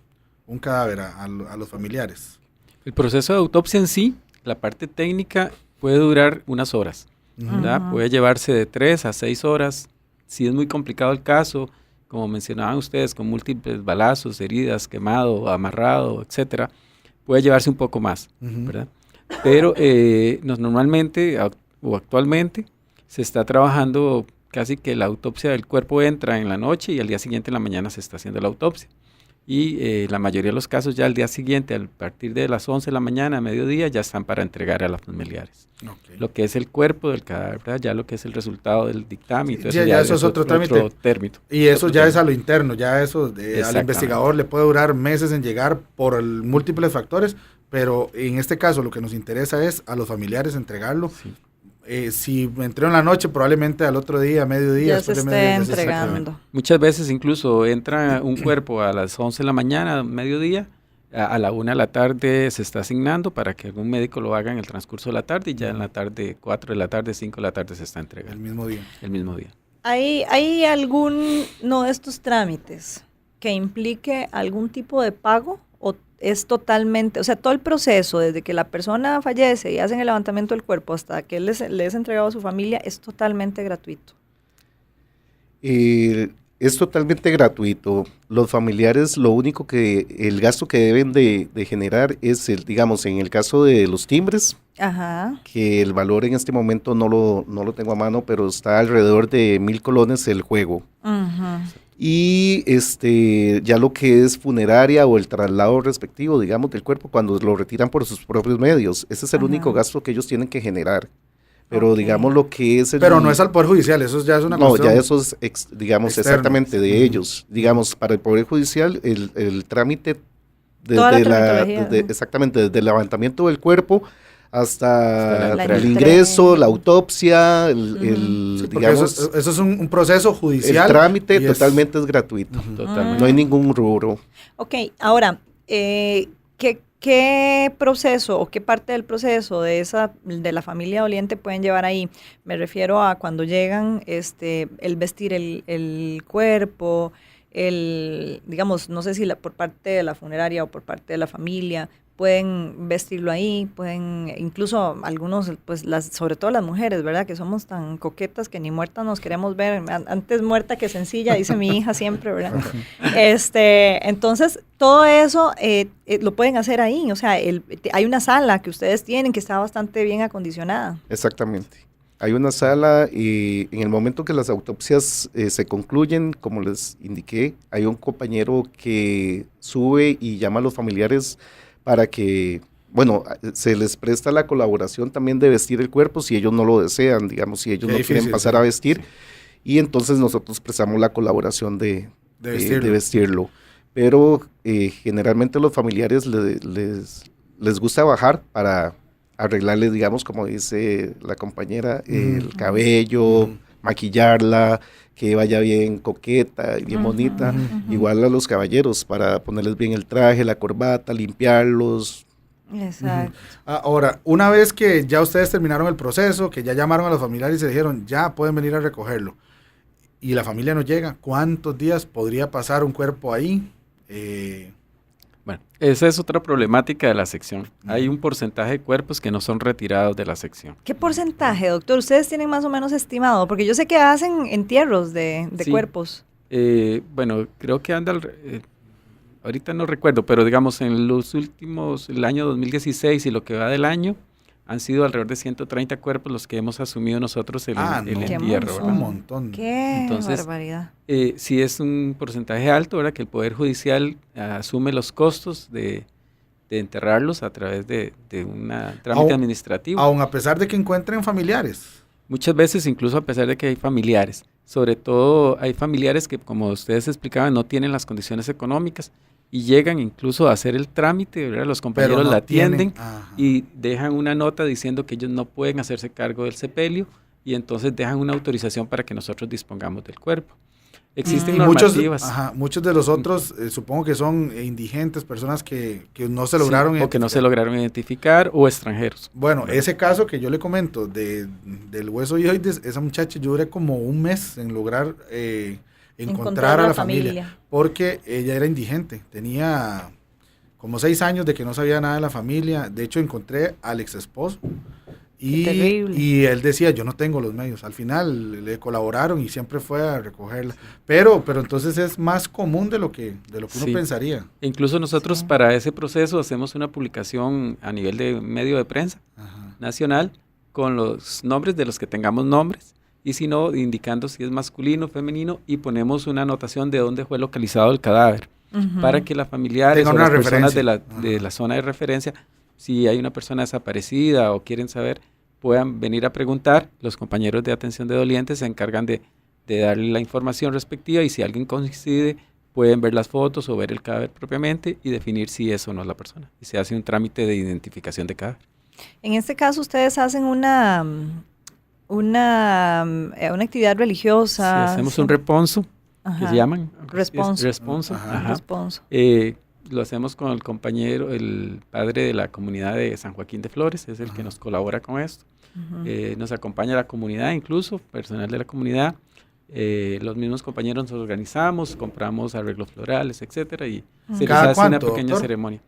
cadáver a los familiares? El proceso de autopsia en sí, la parte técnica, puede durar unas horas, ¿verdad? Puede llevarse de 3 a 6 horas. Si es muy complicado el caso, como mencionaban ustedes, con múltiples balazos, heridas, quemado, amarrado, etcétera, puede llevarse un poco más, ¿verdad? Pero normalmente o actualmente se está trabajando casi que la autopsia del cuerpo entra en la noche y al día siguiente en la mañana se está haciendo la autopsia. Y la mayoría de los casos ya al día siguiente, a partir de las 11 de la mañana, a mediodía, ya están para entregar a los familiares. Okay. Lo que es el cuerpo del cadáver, ¿verdad? Ya lo que es el resultado del dictamen. Ya eso es otro trámite. Y eso ya es a lo interno, ya eso al investigador le puede durar meses en llegar por múltiples factores, pero en este caso lo que nos interesa es a los familiares entregarlo. Sí. Si me entró en la noche, probablemente al otro día, a mediodía. Ya se esté entregando. Muchas veces incluso entra un cuerpo a las 11 de la mañana, mediodía, a la 1 de la tarde se está asignando para que algún médico lo haga en el transcurso de la tarde y ya en la tarde, 4 de la tarde, 5 de la tarde se está entregando. El mismo día. El mismo día. ¿Hay alguno de estos trámites que implique algún tipo de pago o es totalmente, o sea, todo el proceso, desde que la persona fallece y hacen el levantamiento del cuerpo hasta que le es entregado a su familia, es totalmente gratuito. Es totalmente gratuito. Los familiares, lo único que, el gasto que deben de generar es, digamos, en el caso de los timbres, Ajá. que el valor en este momento no lo tengo a mano, pero está alrededor de 1,000 colones el juego. Ajá. Y ya lo que es funeraria o el traslado respectivo, digamos, del cuerpo, cuando lo retiran por sus propios medios, ese es el único gasto que ellos tienen que generar. Pero digamos lo que es... Pero no es al Poder Judicial, eso ya es una cuestión... No, ya eso es, digamos, externo. exactamente de ellos. Digamos, para el Poder Judicial, el trámite exactamente, desde el levantamiento del cuerpo hasta el ingreso, la autopsia, digamos... Eso es un proceso judicial. El trámite totalmente es gratuito. Totalmente. No hay ningún rubro. Ok, ahora, ¿qué proceso o qué parte del proceso de la familia doliente pueden llevar ahí? Me refiero a cuando llegan, el vestir el cuerpo, digamos, no sé si por parte de la funeraria o por parte de la familia, pueden vestirlo ahí, pueden, incluso algunos, pues sobre todo las mujeres, ¿verdad? Que somos tan coquetas que ni muertas nos queremos ver, antes muerta que sencilla, dice mi hija siempre, ¿verdad? Entonces, todo eso lo pueden hacer ahí, o sea, hay una sala que ustedes tienen que está bastante bien acondicionada. Exactamente. Hay una sala y en el momento que las autopsias se concluyen, como les indiqué, hay un compañero que sube y llama a los familiares para que, bueno, se les presta la colaboración también de vestir el cuerpo si ellos no lo desean, digamos, si ellos no quieren pasar a vestir, y entonces nosotros prestamos la colaboración de vestirlo. Pero generalmente los familiares les gusta bajar para arreglarles, digamos, como dice la compañera, el cabello, maquillarla, que vaya bien coqueta y bien bonita, igual a los caballeros, para ponerles bien el traje, la corbata, limpiarlos. Exacto. Ahora, una vez que ya ustedes terminaron el proceso, que ya llamaron a los familiares y se dijeron, ya pueden venir a recogerlo, y la familia no llega, ¿cuántos días podría pasar un cuerpo ahí? Bueno, esa es otra problemática de la sección. Hay un porcentaje de cuerpos que no son retirados de la sección. ¿Qué porcentaje, doctor? ¿Ustedes tienen más o menos estimado? Porque yo sé que hacen entierros de cuerpos. Bueno, creo que anda, ahorita no recuerdo, pero digamos en los últimos, el año 2016 y lo que va del año, han sido alrededor de 130 cuerpos los que hemos asumido nosotros el entierro. Un montón. Qué Entonces, barbaridad. Sí es un porcentaje alto, ¿verdad? Que el Poder Judicial asume los costos de enterrarlos a través de un trámite administrativo. Aún a pesar de que encuentren familiares. Muchas veces incluso a pesar de que hay familiares. Sobre todo hay familiares que, como ustedes explicaban, no tienen las condiciones económicas y llegan incluso a hacer el trámite, ¿verdad? Los compañeros la atienden y dejan una nota diciendo que ellos no pueden hacerse cargo del sepelio y entonces dejan una autorización para que nosotros dispongamos del cuerpo. Existen normativas. Muchos de los otros supongo que son indigentes, personas que no se lograron identificar. O que no se lograron identificar o extranjeros. Bueno, ese caso que yo le comento del hueso hioides, esa muchacha yo duré como un mes en lograr encontrar a la familia, porque ella era indigente, tenía como 6 años de que no sabía nada de la familia. De hecho encontré al ex esposo y él decía, yo no tengo los medios. Al final le colaboraron y siempre fue a recogerla, pero entonces es más común de lo que uno pensaría. Incluso nosotros para ese proceso hacemos una publicación a nivel de medio de prensa nacional con los nombres de los que tengamos nombres, y si no, indicando si es masculino o femenino, y ponemos una anotación de dónde fue localizado el cadáver, para que las familiares o las personas de la zona de referencia, si hay una persona desaparecida o quieren saber, puedan venir a preguntar. Los compañeros de atención de dolientes se encargan de darle la información respectiva, y si alguien coincide, pueden ver las fotos o ver el cadáver propiamente y definir si es o no la persona. Y se hace un trámite de identificación de cadáver. En este caso, ustedes hacen una actividad religiosa. Sí, hacemos un responso, que se llaman. Responso. Responso. Lo hacemos con el compañero, el padre de la comunidad de San Joaquín de Flores, es el que nos colabora con esto. Nos acompaña la comunidad, incluso personal de la comunidad. Los mismos compañeros nos organizamos, compramos arreglos florales, etcétera, y se les hace una pequeña ceremonia.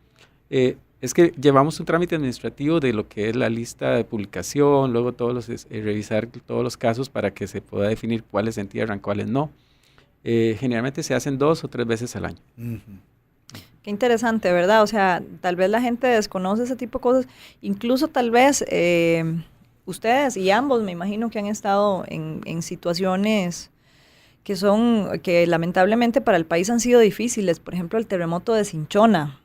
Es que llevamos un trámite administrativo de lo que es la lista de publicación, luego revisar todos los casos para que se pueda definir cuáles se entierran, cuáles no. Generalmente se hacen 2 o 3 veces al año. Qué interesante, ¿verdad? O sea, tal vez la gente desconoce ese tipo de cosas, incluso tal vez ustedes y ambos me imagino que han estado en situaciones que lamentablemente para el país han sido difíciles, por ejemplo el terremoto de Cinchona,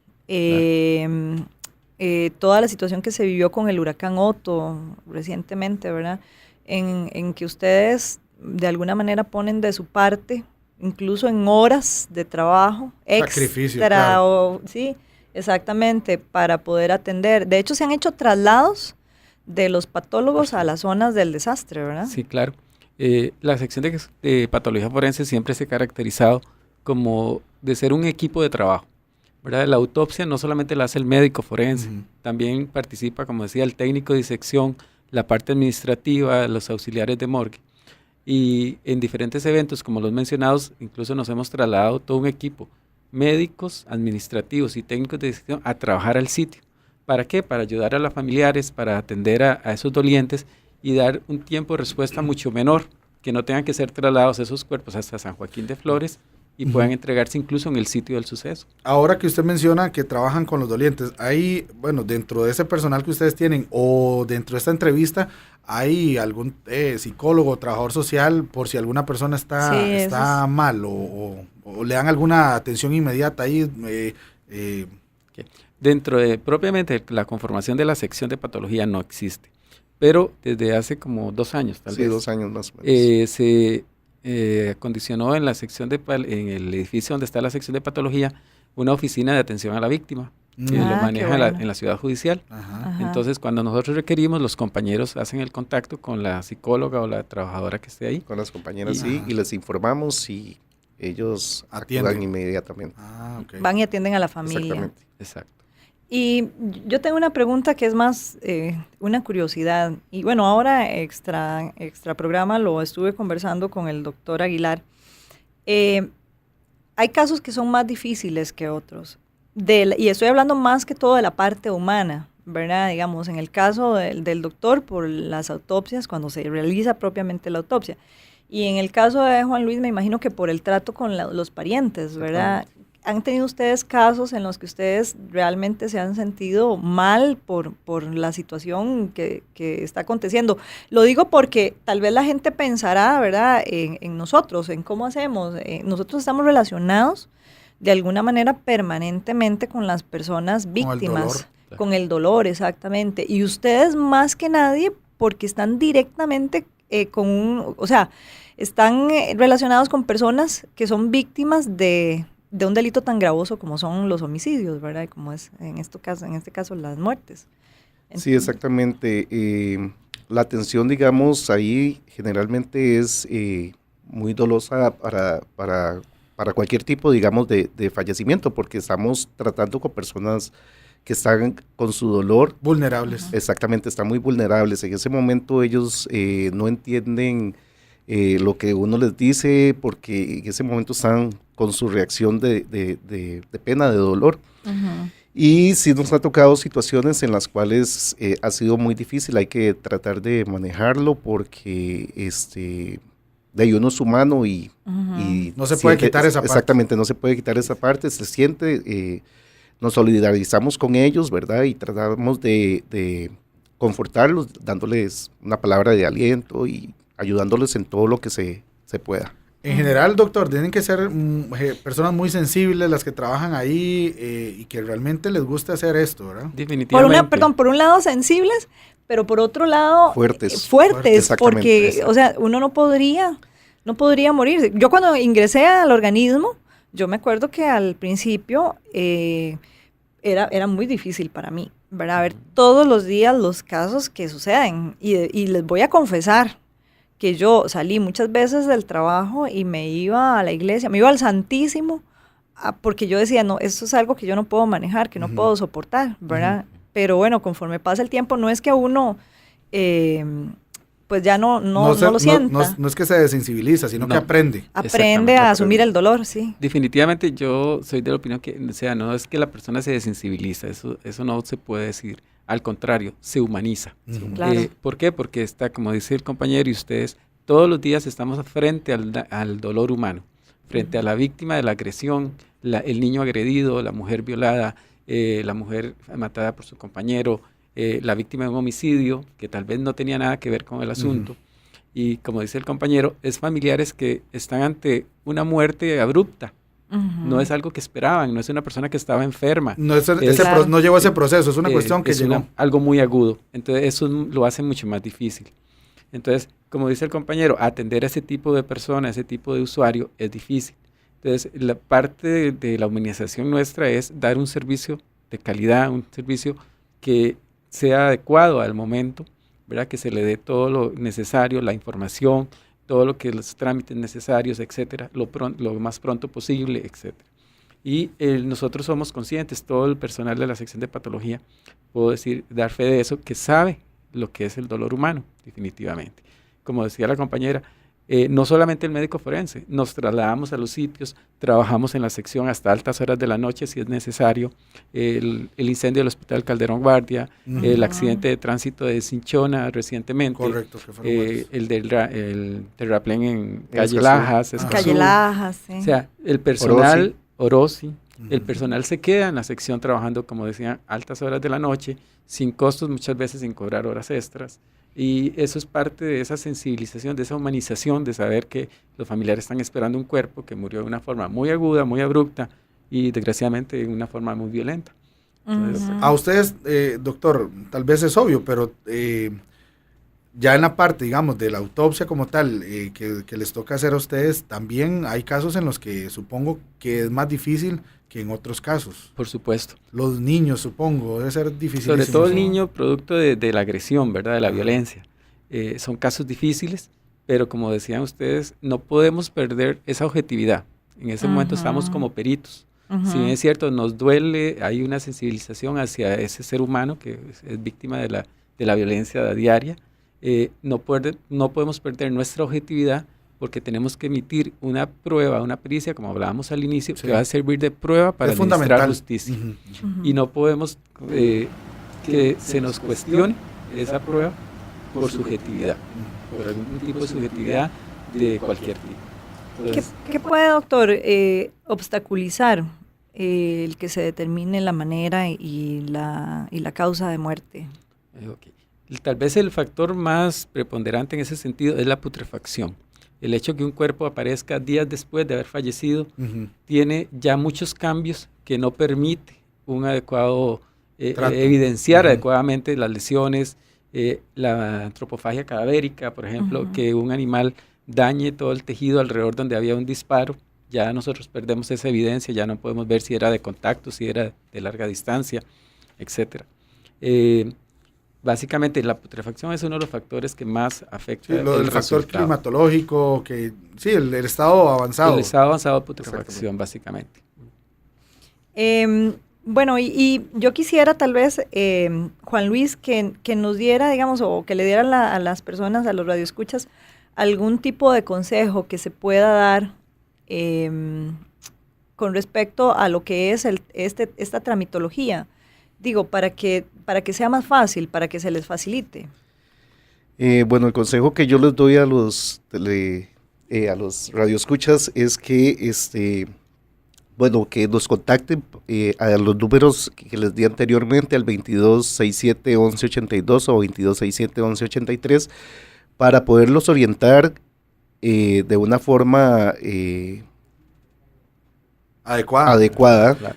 toda la situación que se vivió con el huracán Otto recientemente, ¿verdad? En que ustedes de alguna manera ponen de su parte, incluso en horas de trabajo sacrificio, extra, claro. Sí, exactamente, para poder atender. De hecho, se han hecho traslados de los patólogos a las zonas del desastre, ¿verdad? Sí, claro. La sección de patología forense siempre se ha caracterizado como de ser un equipo de trabajo, ¿verdad? La autopsia no solamente la hace el médico forense, también participa, como decía, el técnico de disección, la parte administrativa, los auxiliares de morgue. Y en diferentes eventos, como los mencionados, incluso nos hemos trasladado todo un equipo, médicos, administrativos y técnicos de disección, a trabajar al sitio. ¿Para qué? Para ayudar a los familiares, para atender a esos dolientes y dar un tiempo de respuesta mucho menor, que no tengan que ser trasladados esos cuerpos hasta San Joaquín de Flores y puedan entregarse incluso en el sitio del suceso. Ahora que usted menciona que trabajan con los dolientes, hay, bueno, dentro de ese personal que ustedes tienen o dentro de esta entrevista, ¿hay algún psicólogo o trabajador social por si alguna persona está mal o le dan alguna atención inmediata ahí? Dentro de propiamente la conformación de la sección de patología no existe, pero desde hace como 2 años tal vez. Sí, 2 años más o menos. Se acondicionó en la sección en el edificio donde está la sección de patología una oficina de atención a la víctima que lo maneja en la ciudad judicial. Entonces cuando nosotros requerimos, los compañeros hacen el contacto con la psicóloga o la trabajadora que esté ahí. Con las compañeras y les informamos y ellos actúan inmediatamente. Okay. Van y atienden a la familia. Exactamente. Exacto. Y yo tengo una pregunta que es más una curiosidad. Y bueno, ahora extra programa lo estuve conversando con el doctor Aguilar. Hay casos que son más difíciles que otros. Y estoy hablando más que todo de la parte humana, ¿verdad? Digamos, en el caso del doctor, por las autopsias, cuando se realiza propiamente la autopsia. Y en el caso de Juan Luis, me imagino que por el trato con los parientes, ¿verdad? ¿Han tenido ustedes casos en los que ustedes realmente se han sentido mal por la situación que está aconteciendo? Lo digo porque tal vez la gente pensará, ¿verdad?, en nosotros, en cómo hacemos. Nosotros estamos relacionados de alguna manera permanentemente con las personas víctimas, con el dolor, exactamente. Y ustedes más que nadie porque están directamente están relacionados con personas que son víctimas de un delito tan gravoso como son los homicidios, ¿verdad? Y como es en este caso las muertes. Entonces, sí, exactamente. La atención, digamos, ahí generalmente es muy dolosa para cualquier tipo, digamos, de fallecimiento, porque estamos tratando con personas que están con su dolor. Vulnerables. Exactamente, están muy vulnerables. En ese momento ellos no entienden lo que uno les dice, porque en ese momento están con su reacción de pena, de dolor. Y sí nos ha tocado situaciones en las cuales ha sido muy difícil, hay que tratar de manejarlo porque de ahí uno es humano y no se puede quitar esa parte. Exactamente, no se puede quitar esa parte, se siente, nos solidarizamos con ellos, ¿verdad? Y tratamos de confortarlos, dándoles una palabra de aliento y ayudándoles en todo lo que se pueda. En general, doctor, tienen que ser personas muy sensibles las que trabajan ahí y que realmente les guste hacer esto, ¿verdad? Definitivamente. Por un lado sensibles, pero por otro lado fuertes, porque, o sea, uno no podría morir. Yo cuando ingresé al organismo, yo me acuerdo que al principio era muy difícil para mí, ¿verdad? Ver todos los días los casos que suceden y les voy a confesar que yo salí muchas veces del trabajo y me iba a la iglesia, me iba al Santísimo, porque yo decía, no, esto es algo que yo no puedo manejar, que no puedo soportar, ¿verdad? Pero bueno, conforme pasa el tiempo, no es que a uno, pues ya no lo sienta. No es que se desensibiliza, sino que aprende. Aprende a asumir el dolor, sí. Definitivamente yo soy de la opinión que, o sea, no es que la persona se desensibiliza, eso no se puede decir. Al contrario, se humaniza. Claro. ¿Por qué? Porque está, como dice el compañero y ustedes, todos los días estamos frente al dolor humano, frente a la víctima de la agresión, el niño agredido, la mujer violada, la mujer matada por su compañero, la víctima de un homicidio que tal vez no tenía nada que ver con el asunto. Y como dice el compañero, es familiares que están ante una muerte abrupta. No es algo que esperaban, no es una persona que estaba enferma. No llegó a ese proceso, es una cuestión que llegó. Algo muy agudo. Entonces eso lo hace mucho más difícil. Entonces, como dice el compañero, atender a ese tipo de persona, a ese tipo de usuario es difícil. Entonces, la parte de la humanización nuestra es dar un servicio de calidad, un servicio que sea adecuado al momento, ¿verdad? Que se le dé todo lo necesario, la información, todo lo que los trámites necesarios, etcétera, lo más pronto posible, etcétera. Y nosotros somos conscientes, todo el personal de la sección de patología, puedo decir, dar fe de eso, que sabe lo que es el dolor humano, definitivamente. Como decía la compañera, no solamente el médico forense, nos trasladamos a los sitios, trabajamos en la sección hasta altas horas de la noche si es necesario, el incendio del Hospital Calderón Guardia, el accidente de tránsito de Cinchona recientemente, correcto, el del terraplén en Calle Lajas, Calle Lajas, sí. O sea, el personal, Orosi, el personal se queda en la sección trabajando, como decían, altas horas de la noche, sin costos, muchas veces sin cobrar horas extras. Y eso es parte de esa sensibilización, de esa humanización, de saber que los familiares están esperando un cuerpo que murió de una forma muy aguda, muy abrupta y desgraciadamente de una forma muy violenta. Entonces, a ustedes, doctor, tal vez es obvio, pero ya en la parte, digamos, de la autopsia como tal, que les toca hacer a ustedes, también hay casos en los que supongo que es más difícil que en otros casos. Por supuesto. Los niños, supongo, debe ser difícil. Sobre todo el niño producto de la agresión, ¿verdad? De la violencia. Son casos difíciles, pero como decían ustedes, no podemos perder esa objetividad. En ese momento estamos como peritos. Si bien es cierto, nos duele, hay una sensibilización hacia ese ser humano que es víctima de la violencia diaria. No podemos perder nuestra objetividad porque tenemos que emitir una prueba, una pericia, como hablábamos al inicio, que va a servir de prueba para administrar justicia. Y no podemos que se nos cuestione esa prueba por subjetividad, por algún tipo de subjetividad de cualquier tipo. Entonces, ¿Qué puede, doctor, obstaculizar el que se determine la manera y la causa de muerte? Tal vez el factor más preponderante en ese sentido es la putrefacción. El hecho que un cuerpo aparezca días después de haber fallecido tiene ya muchos cambios que no permite un adecuado evidenciar adecuadamente las lesiones, la antropofagia cadavérica, por ejemplo, que un animal dañe todo el tejido alrededor donde había un disparo. Ya nosotros perdemos esa evidencia, ya no podemos ver si era de contacto, si era de larga distancia, etcétera. Básicamente la putrefacción es uno de los factores que más afecta el factor climatológico, el estado avanzado. El estado avanzado de putrefacción, básicamente. Bueno, y yo quisiera tal vez, Juan Luis, que nos diera, digamos, o que le diera a las personas, a los radioescuchas, algún tipo de consejo que se pueda dar con respecto a lo que es esta tramitología. Digo, para que sea más fácil, para que se les facilite. Bueno, el consejo que yo les doy a los radioescuchas es que que nos contacten a los números que les di anteriormente, al 2267-1182 o 2267-1183, para poderlos orientar de una forma adecuada. Claro.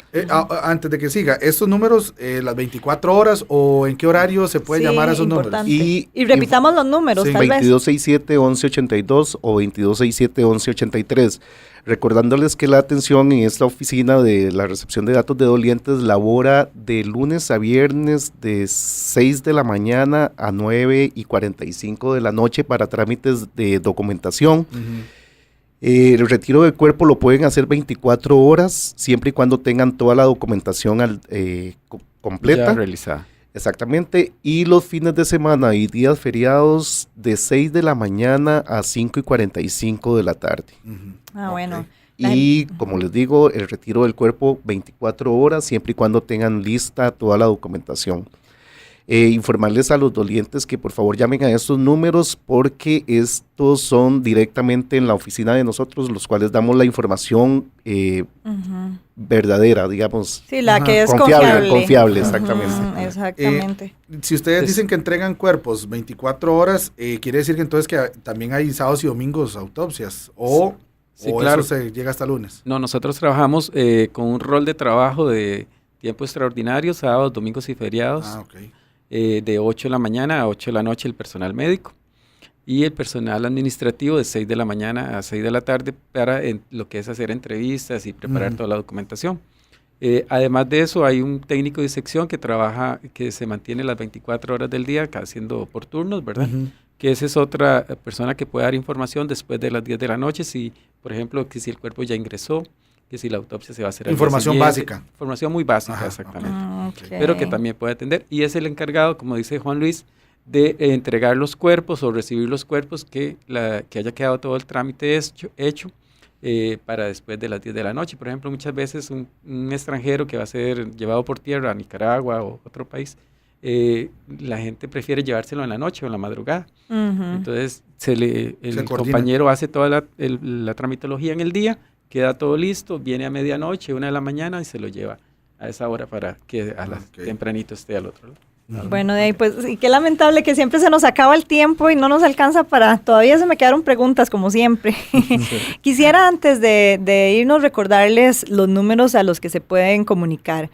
Antes de que siga, ¿estos números, las 24 horas o en qué horario se puede llamar a esos números? Y repitamos los números, tal vez. 2267-1182 o 2267-1183. Recordándoles que la atención en esta oficina de la recepción de datos de dolientes labora de lunes a viernes de 6 de la mañana a 9:45 de la noche para trámites de documentación. El retiro del cuerpo lo pueden hacer 24 horas, siempre y cuando tengan toda la documentación completa. Ya realizada. Exactamente, y los fines de semana y días feriados de 6 de la mañana a 5:45 de la tarde. Bueno. Y como les digo, el retiro del cuerpo 24 horas, siempre y cuando tengan lista toda la documentación. Informarles a los dolientes que por favor llamen a estos números porque estos son directamente en la oficina de nosotros, los cuales damos la información verdadera, digamos. Sí, la que es confiable. Confiable, exactamente. Exactamente. Si ustedes dicen que entregan cuerpos 24 horas, quiere decir que entonces que también hay sábados y domingos autopsias, o claro. Eso se llega hasta lunes. No, nosotros trabajamos con un rol de trabajo de tiempo extraordinario, sábados, domingos y feriados. De 8 de la mañana a 8 de la noche el personal médico y el personal administrativo de 6 de la mañana a 6 de la tarde para lo que es hacer entrevistas y preparar toda la documentación. Además de eso, hay un técnico de sección que trabaja, que se mantiene las 24 horas del día, haciendo por turnos, ¿verdad? Que esa es otra persona que puede dar información después de las 10 de la noche, si, por ejemplo, que si el cuerpo ya ingresó, que si la autopsia se va a hacer información básica. Información muy básica, exactamente. Pero que también puede atender. Y es el encargado, como dice Juan Luis, de entregar los cuerpos o recibir los cuerpos que haya quedado todo el trámite hecho para después de las 10 de la noche. Por ejemplo, muchas veces un extranjero que va a ser llevado por tierra a Nicaragua o otro país, la gente prefiere llevárselo en la noche o en la madrugada. Entonces, el compañero hace toda la tramitología en el día, queda todo listo, viene a medianoche, 1 de la mañana y se lo lleva a esa hora para que tempranito esté al otro lado. Bueno, de ahí pues, y qué lamentable que siempre se nos acaba el tiempo y no nos alcanza todavía se me quedaron preguntas como siempre. Quisiera antes de irnos recordarles los números a los que se pueden comunicar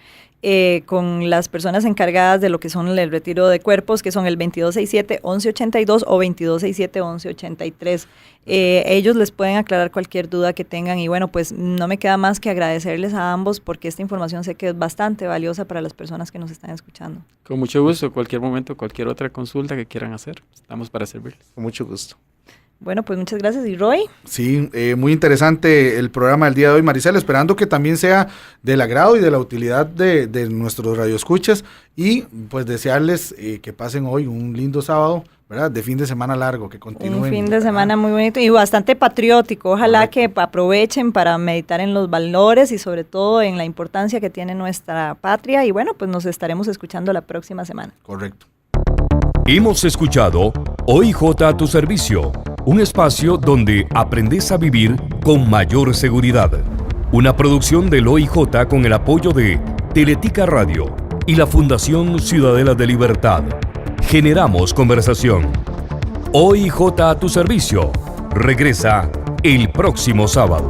con las personas encargadas de lo que son el retiro de cuerpos, que son el 2267-1182 o 2267-1183. Ellos les pueden aclarar cualquier duda que tengan y bueno, pues no me queda más que agradecerles a ambos porque esta información sé que es bastante valiosa para las personas que nos están escuchando. Con mucho gusto, cualquier momento, cualquier otra consulta que quieran hacer, estamos para servirles. Con mucho gusto. Bueno, pues muchas gracias. ¿Y Roy? Sí, muy interesante el programa del día de hoy, Maricela, esperando que también sea del agrado y de la utilidad de nuestros radioescuchas y pues desearles que pasen hoy un lindo sábado, ¿verdad? De fin de semana largo, que continúen. Un fin de semana muy bonito y bastante patriótico. Ojalá que aprovechen para meditar en los valores y sobre todo en la importancia que tiene nuestra patria y bueno, pues nos estaremos escuchando la próxima semana. Correcto. Hemos escuchado OIJ a tu servicio, un espacio donde aprendes a vivir con mayor seguridad. Una producción del OIJ con el apoyo de Teletica Radio y la Fundación Ciudadela de Libertad. Generamos conversación. OIJ a tu servicio. Regresa el próximo sábado.